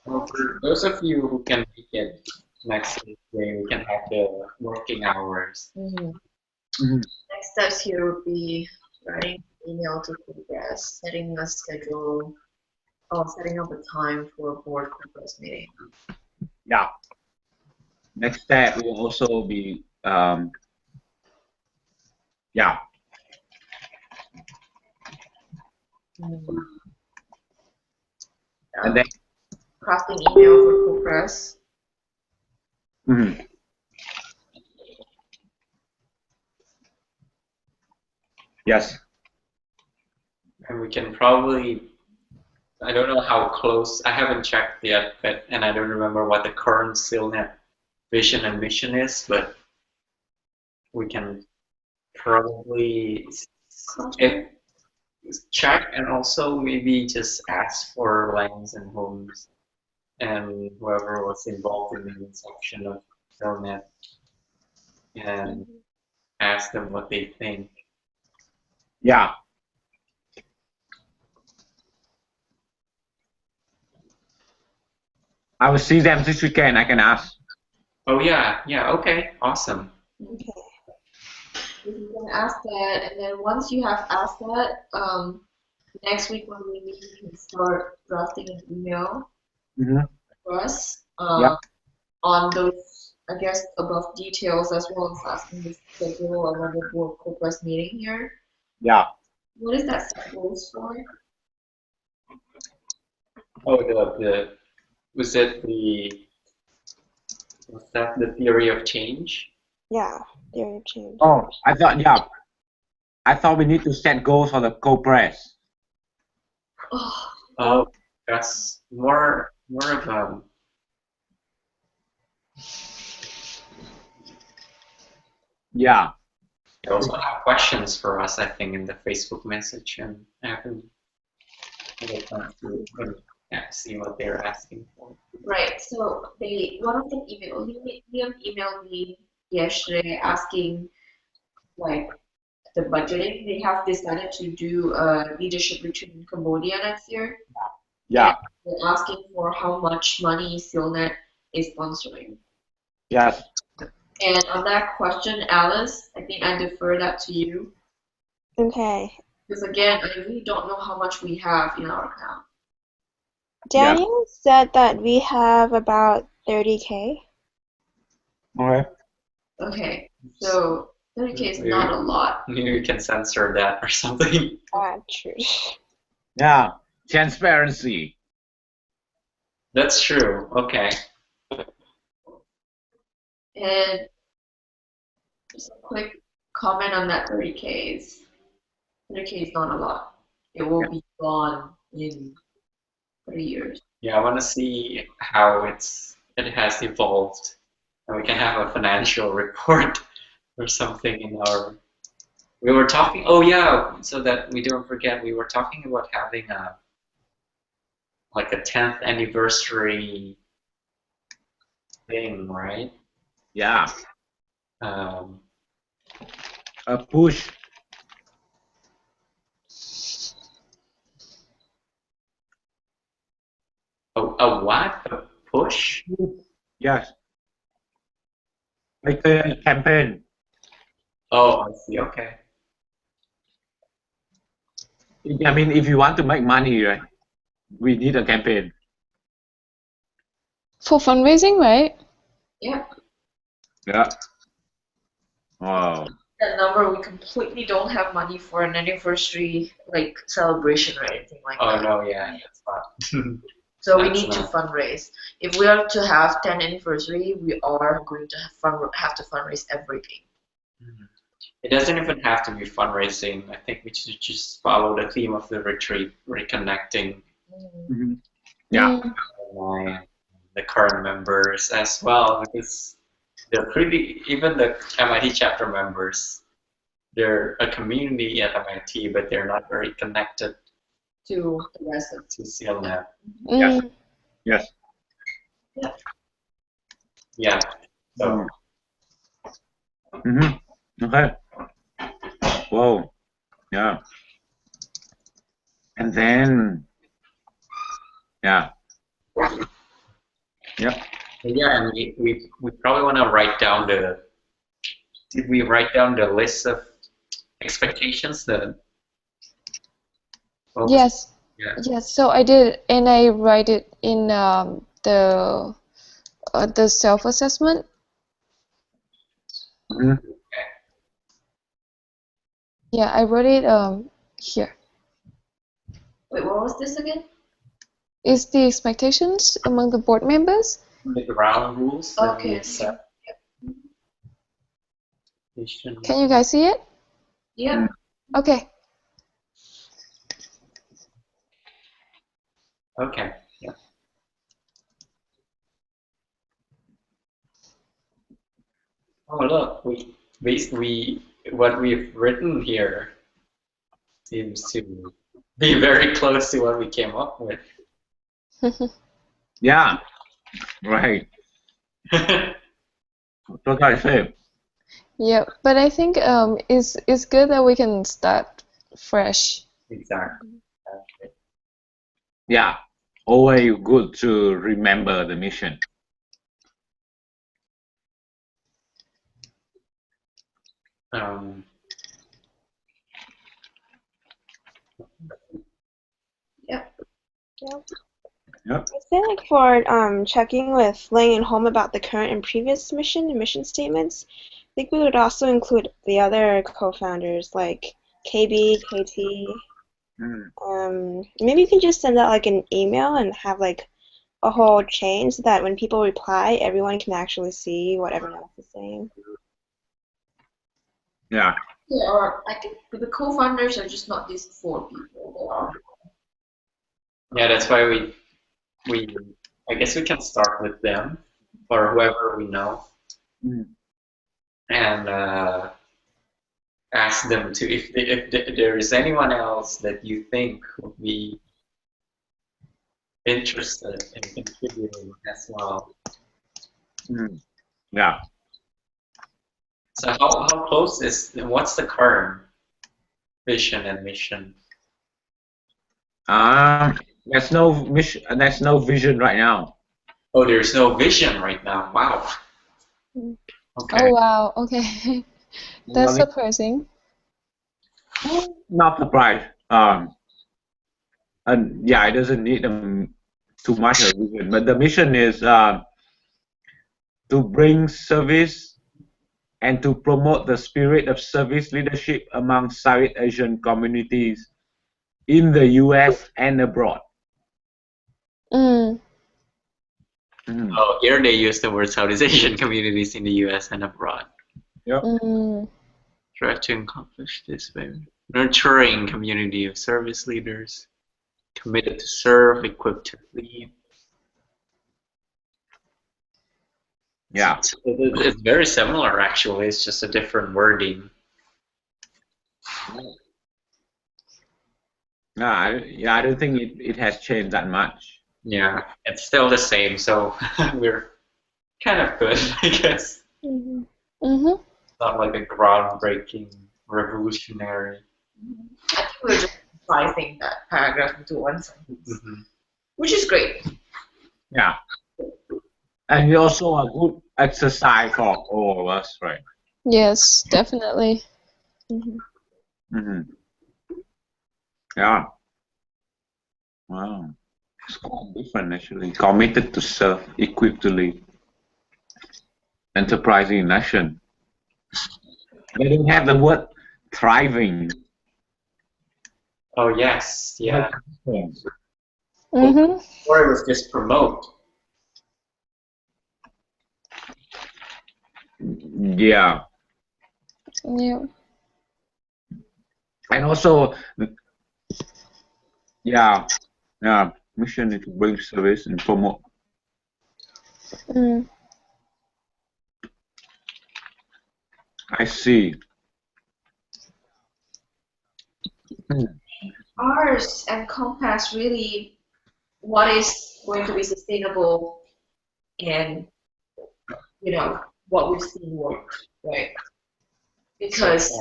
Well, for those of you who can make it next Tuesday, we can have the working hours. Next steps here would be writing email to progress, setting a schedule, setting up a time for a board progress meeting. Yeah. Next step will also be Yeah. And then Crafting email for co-press. mhm. Yes. And we can probably, I don't know how close, I haven't checked yet, but and I don't remember what the current SealNet vision and mission is, but we can probably if, check and also maybe just ask for Langs and Holmes and whoever was involved in the inception of SealNet and ask them what they think. Yeah. I will see them this weekend. I can ask. Oh yeah, yeah, okay, awesome. Okay. You can ask that, and then once you have asked that, next week when we meet, you can start drafting an email Mm-hmm. for us Yeah. on those, I guess, above details, as well as asking to schedule another board co-press meeting here. Yeah. What is that supposed for? Oh, was it was that the theory of change? Yeah, theory of change. Oh, I thought, yeah. I thought we need to set goals for the co-press. Oh, that's more of a Yeah. you also have questions for us, I think, in the Facebook message, and I haven't had a chance to see what they're asking for. Right. So one of them Liam emailed me yesterday asking like the budgeting. They have decided to do a leadership retreat in Cambodia next year. Yeah. And they're asking for how much money SealNet is sponsoring. Yes. And on that question, Alice, I think I defer that to you. Okay. Because again, I really don't know how much we have in our account. Daniel said that we have about 30K. Okay. Okay, so 30K is not a lot. Maybe we can censor that or something. True. Yeah. Transparency. That's true. Okay. And just a quick comment on that 30K is not a lot. It will be gone in 3 years. Yeah, I want to see how it has evolved, and we can have a financial report or something in our. We were talking. Oh yeah, so that we don't forget, we were talking about having a 10th anniversary thing, right? Yeah. Um, A push. a what? A push? Yes. Like a campaign. Oh, I see. Okay. I mean, if you want to make money, right, we need a campaign. For fundraising, right? Yeah. Yeah. Wow. That number, we completely don't have money for an anniversary like celebration or anything like Oh that. no, yeah, that's fine. So we That's need to not- fundraise. If we are to have 10th anniversary, we are going to have to fundraise everything. It doesn't even have to be fundraising. I think we should just follow the theme of the retreat, reconnecting Mm-hmm. Yeah. the current members as well, because they're pretty, even the MIT chapter members, they're a community at MIT, but they're not very connected To the rest of to SealNet. Mm. Yes. Yeah. So Mm-hmm. Okay. Whoa. Yeah. And then, yeah. Yep. yeah, and we probably want to write down did we write down the list of expectations Yes. Yeah. Yes. So I did, and I write it in the self-assessment. Mm-hmm. Yeah, I wrote it here. Wait, what was this again? Is the expectations among the board members? The ground rules that we Okay. accept. Can you guys see it? Yeah. Okay. Okay. Yeah. Oh look, we what we've written here seems to be very close to what we came up with. Yeah, right. Totally same. Yeah, but I think it's good that we can start fresh. Exactly. Yeah, always good to remember the mission. Um, Yep. Yeah. Yep. I feel like for checking with Lang and Home about the current and previous mission and mission statements, I think we would also include the other co-founders like KB, KT. Maybe you can just send out like an email and have like a whole chain so that when people reply, everyone can actually see what everyone else is saying. Yeah. Yeah, or I think the co-founders are just not these 4 people. yeah, that's why we I guess we can start with them or whoever we know and ask them to if there is anyone else that you think would be interested in contributing as well. Yeah. So how close is what's the current vision and mission? There's no mission. There's no vision right now. Oh, there's no vision right now. Wow. Okay. Oh wow, okay. That's surprising. Not surprised. And yeah, it doesn't need too much of a vision, but the mission is to bring service and to promote the spirit of service leadership among Southeast Asian communities in the U.S. and abroad. Mm. Oh, here they use the word Southeast Asian communities in the U.S. and abroad. Yep. Try to accomplish this by nurturing community of service leaders, committed to serve, equipped to lead. Yeah. It's very similar, actually. It's just a different wording. Yeah, I don't think it has changed that much. Yeah, it's still the same, so we're kind of good, I guess. Not like a groundbreaking, revolutionary. I think we're just revising that paragraph into one sentence, which is great. Yeah. And it's also a good exercise for all of us, right? Yes, definitely. Yeah. Wow. It's quite different, actually. Committed to serve, equipped to lead. Enterprising nation. They don't have the word thriving. Oh, yes, yeah. Mm-hmm. Or it was just promote. Yeah. Yeah. And also, yeah, mission is to bring service and promote. I see. Ours encompass really what is going to be sustainable and, you know, what we've seen work, right? Because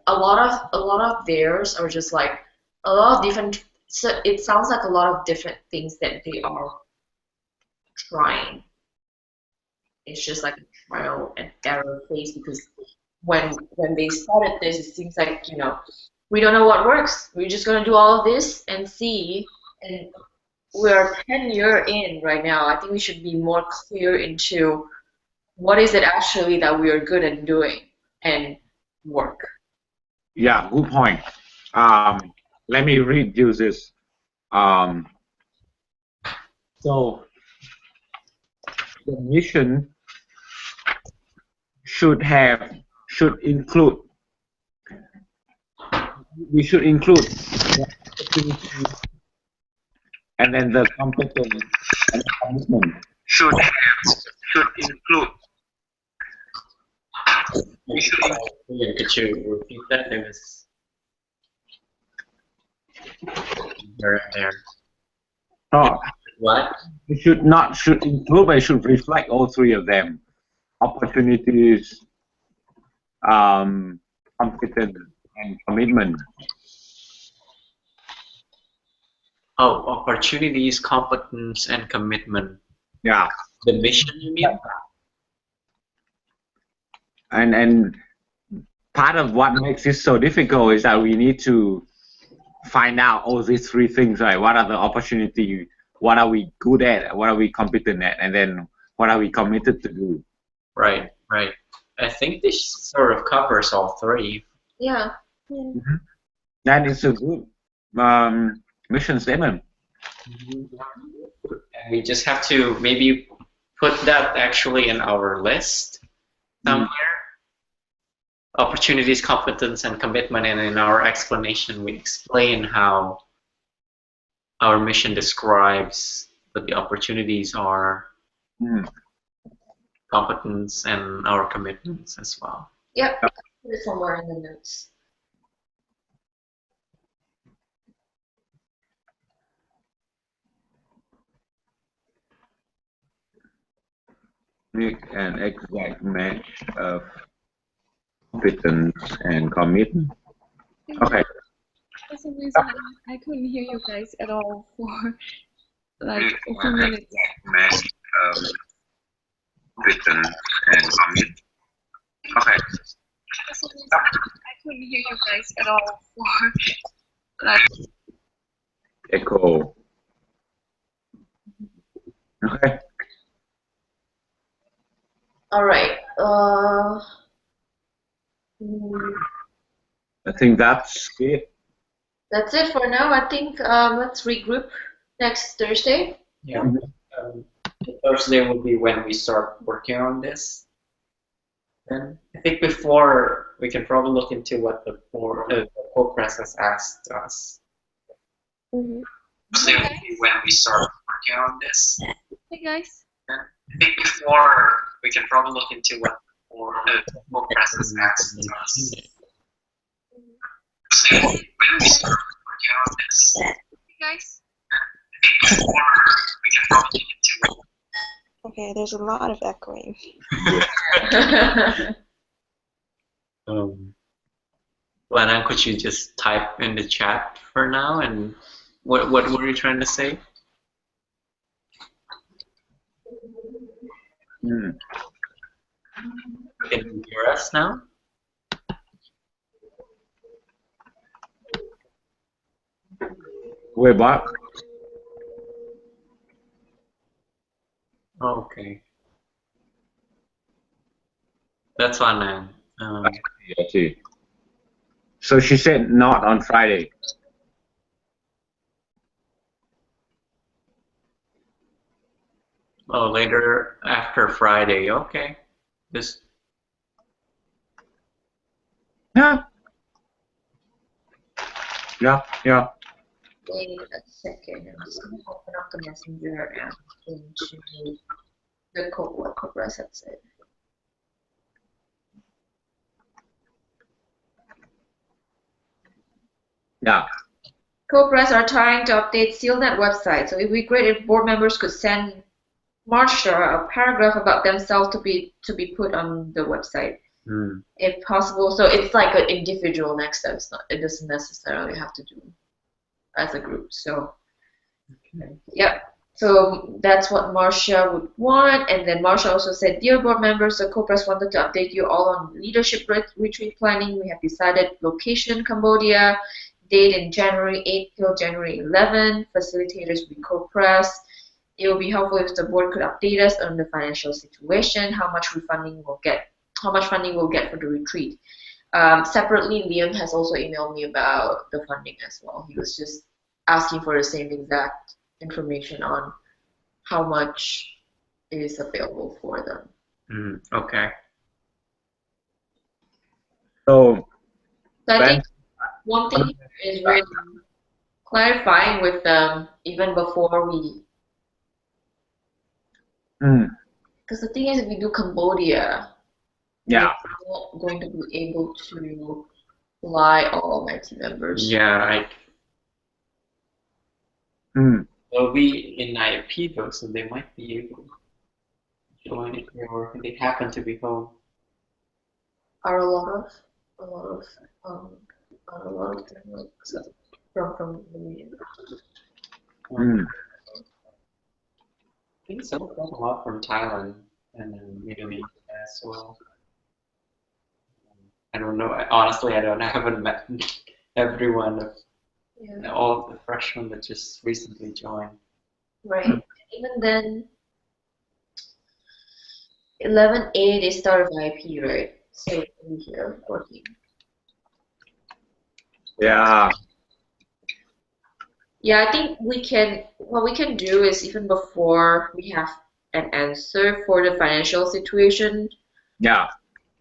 a lot of theirs are just like a lot of different. So it sounds like a lot of different things that they are trying. It's just like a trial and error phase because when they started this, it seems like, you know, we don't know what works. We're just gonna do all of this and see. And we're 10 years in right now. I think we should be more clear into what is it actually that we are good at doing and work. Yeah, good point. Let me read you this. Um, so the mission should have should include we should include the opportunity and then the competence and the commitment should include we should include Could you repeat that? It was there. oh, What? it should not should include but it should reflect all three of them: opportunities, competence, and commitment. Oh, opportunities, competence, and commitment. Yeah, The mission, you mean? and part of what makes it so difficult is that we need to find out all these three things, right? What are the opportunity? What are we good at? What are we competent at? And then what are we committed to do? Right, right. I think this sort of covers all three. Yeah. That is a good mission statement. And we just have to maybe put that actually in our list somewhere. Opportunities, competence, and commitment, and in our explanation we explain how our mission describes what the opportunities are, competence, and our commitments as well. Yep. Put it somewhere in the notes. Make an exact match of competence and commitment. Okay. For some reason, I couldn't hear you guys at all for like a few minutes. Match of competence and commitment. Okay. For some reason, I couldn't hear you guys at all for like. Echo. Okay. All right. I think that's it. That's it for now. I think let's regroup next Thursday. Yeah. Thursday will be when we start working on this. And I think before we can probably look into what the co-press has asked us. Thursday will be when we start working on this. Hey guys. I think before we can probably look into what the co-press has asked us. Thursday will be when we start working on this. Hey guys. I think before we can probably look into what. Okay, there's a lot of echoing. Lana, could you just type in the chat for now? And what were you trying to say? Can you hear us now? We're back. Okay. That's fine, man. I see. So she said not on Friday. Oh, later after Friday. Okay. Just. Yeah. Wait a second. I'm just going to open up the messenger and into the code what co-press had said. Yeah. Co-press are trying to update SealNet website, so it would be great if board members could send Marsha a paragraph about themselves to be put on the website, if possible. So it's like an individual next step. It doesn't necessarily have to do as a group. So, yep. So that's what Marsha would want. And then Marsha also said, dear board members, the co-press wanted to update you all on leadership retreat planning. We have decided location Cambodia, date in January 8th till January 11th. Facilitators will be co-press. It would be helpful if the board could update us on the financial situation, how much funding we'll get for the retreat. Separately, Liam has also emailed me about the funding as well. He was just asking for the same exact information on how much is available for them. Okay. So So I when think one thing here is really clarifying with them even before we, because the thing is, if we do Cambodia, yeah, we're not going to be able to fly all my team members. Yeah, mm, will be in IFP though, so they might be able to join if they happen to be home. Are a lot of things like from the media. mm, I think some of them a lot from Thailand and then Middle East as well. I don't know. Honestly, I haven't met everyone of Yeah. all of the freshmen that just recently joined. Right. Even then, 11A they start VIP, right? So in here 14. yeah, Yeah, I think what we can do is even before we have an answer for the financial situation yeah,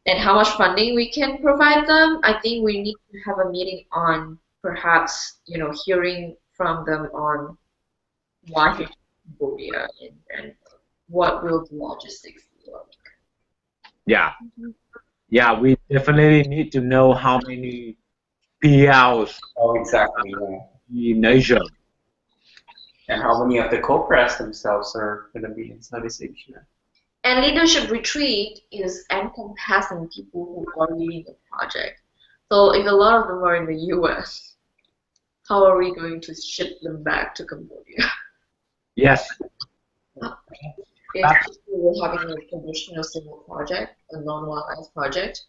and how much funding we can provide them, I think we need to have a meeting on perhaps, hearing from them on why Cambodia and what will the logistics be like. yeah, yeah. We definitely need to know how many PLs Oh, exactly. Yeah. in Asia. And how many of the co-press themselves are going to be in Southeast Asia? And leadership retreat is encompassing people who are leading the project. So if a lot of them are in the US, how are we going to ship them back to Cambodia? Yes, If we're having a traditional civil project, a non-wildlife project,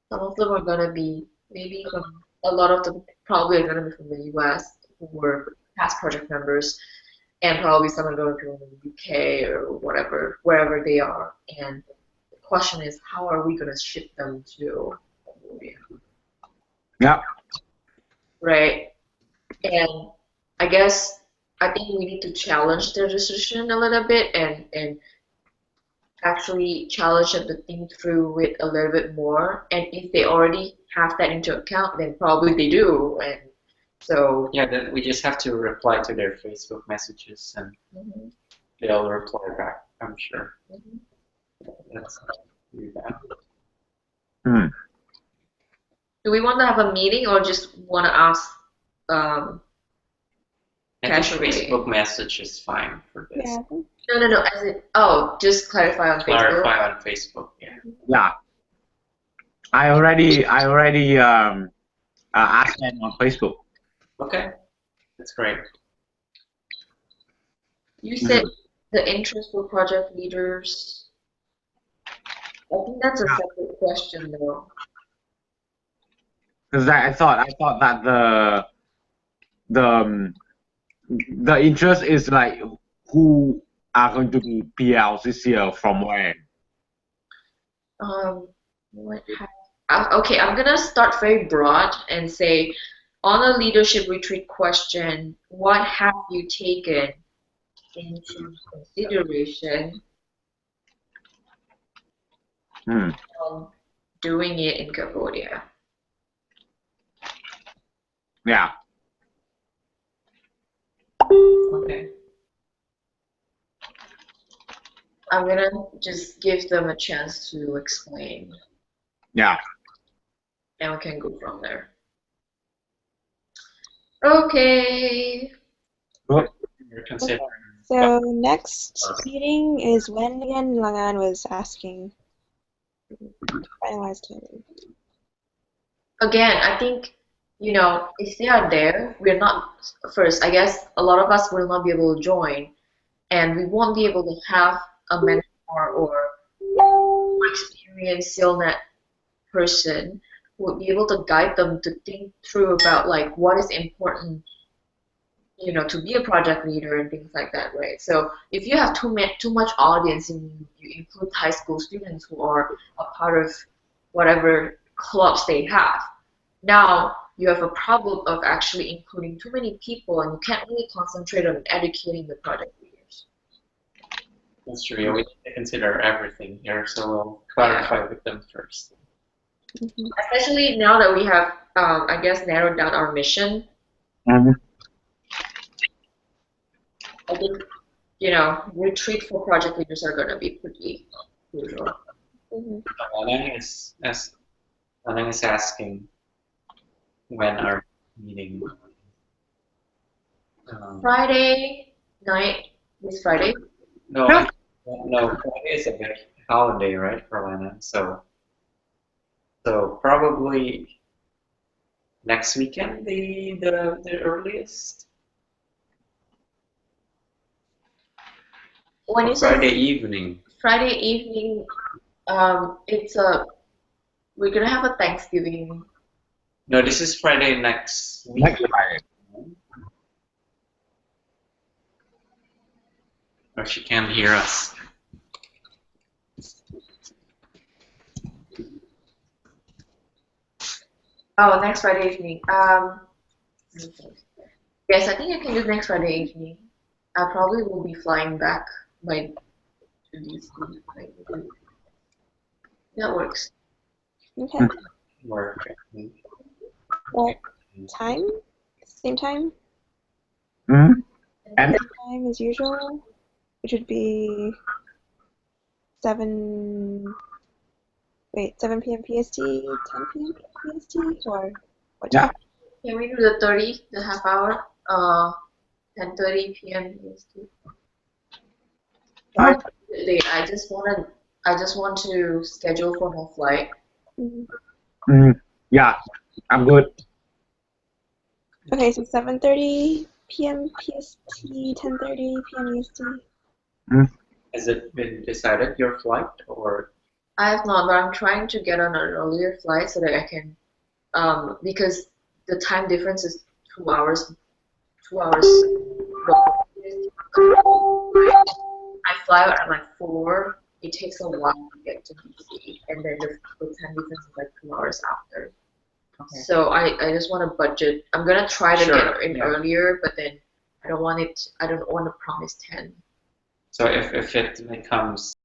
some of them are going to be maybe from, a lot of them probably are going to be from the US who were past project members, and probably some are going to be from the UK or whatever, wherever they are. And the question is, how are we going to ship them to Cambodia? yeah, Right? And I think we need to challenge their decision a little bit and actually challenge them to think through it a little bit more. And if they already have that into account, then probably they do. And so Yeah, then we just have to reply to their Facebook messages and they'll reply back, I'm sure. Let's do that. do we want to have a meeting or just want to ask I think casually? Facebook message is fine for this. Yeah. No. As in, just clarify on Facebook. Clarify on Facebook, yeah. yeah. I already asked them on Facebook. Okay, that's great. You said the interest for project leaders. I think that's a separate question though. Because I thought that the interest is like who are going to be PLs this year from where. Okay, I'm gonna start very broad and say, on a leadership retreat question, what have you taken into consideration doing it in Cambodia? Yeah. Okay. I'm gonna just give them a chance to explain. Yeah. And we can go from there. Okay. Good. So next meeting is when again? Langan was asking. Finalized timing. Again, I think, if they are there, we're not, first, I guess a lot of us will not be able to join, and we won't be able to have a mentor or experienced SealNet person who would be able to guide them to think through about like what is important, to be a project leader and things like that, right? So if you have too much audience and you include high school students who are a part of whatever clubs they have. Now you have a problem of actually including too many people, and you can't really concentrate on educating the project leaders. That's true. Yeah, we need to consider everything here, so we'll clarify with them first. Especially now that we have, I guess, narrowed down our mission. Mhm. I think, retreat for project leaders are going to be pretty usual. Lanang is asking when our meeting. Friday night, this Friday. No, Friday is a big holiday, right, for Lanang? So probably next weekend, the earliest. When you Friday say evening. Friday evening, we're gonna have a Thanksgiving. No, this is Friday next week. Next Friday. Or she can't hear us. Oh, next Friday evening. Yes, I think I can do next Friday evening. I probably will be flying back by DC. That works. Okay. Work. What time? Same time? Mhm. And Same time as usual, which would be 7 p.m. PST, 10 p.m. PST, or what yeah, time? Can we do the half hour? 10:30 p.m. EST. Oh. I just want to schedule for my flight. Yeah, I'm good. Okay, so 7:30 p.m. PST, 10:30 p.m. EST. Has it been decided your flight or? I have not, but I'm trying to get on an earlier flight so that I can, because the time difference is 2 hours. 2 hours. I fly out at like 4. It takes a while to get to DC, and then the time difference is like 2 hours after. Okay. So I just want to budget. I'm gonna try to Sure, get in yeah. earlier, but then I don't want to promise 10. So if it becomes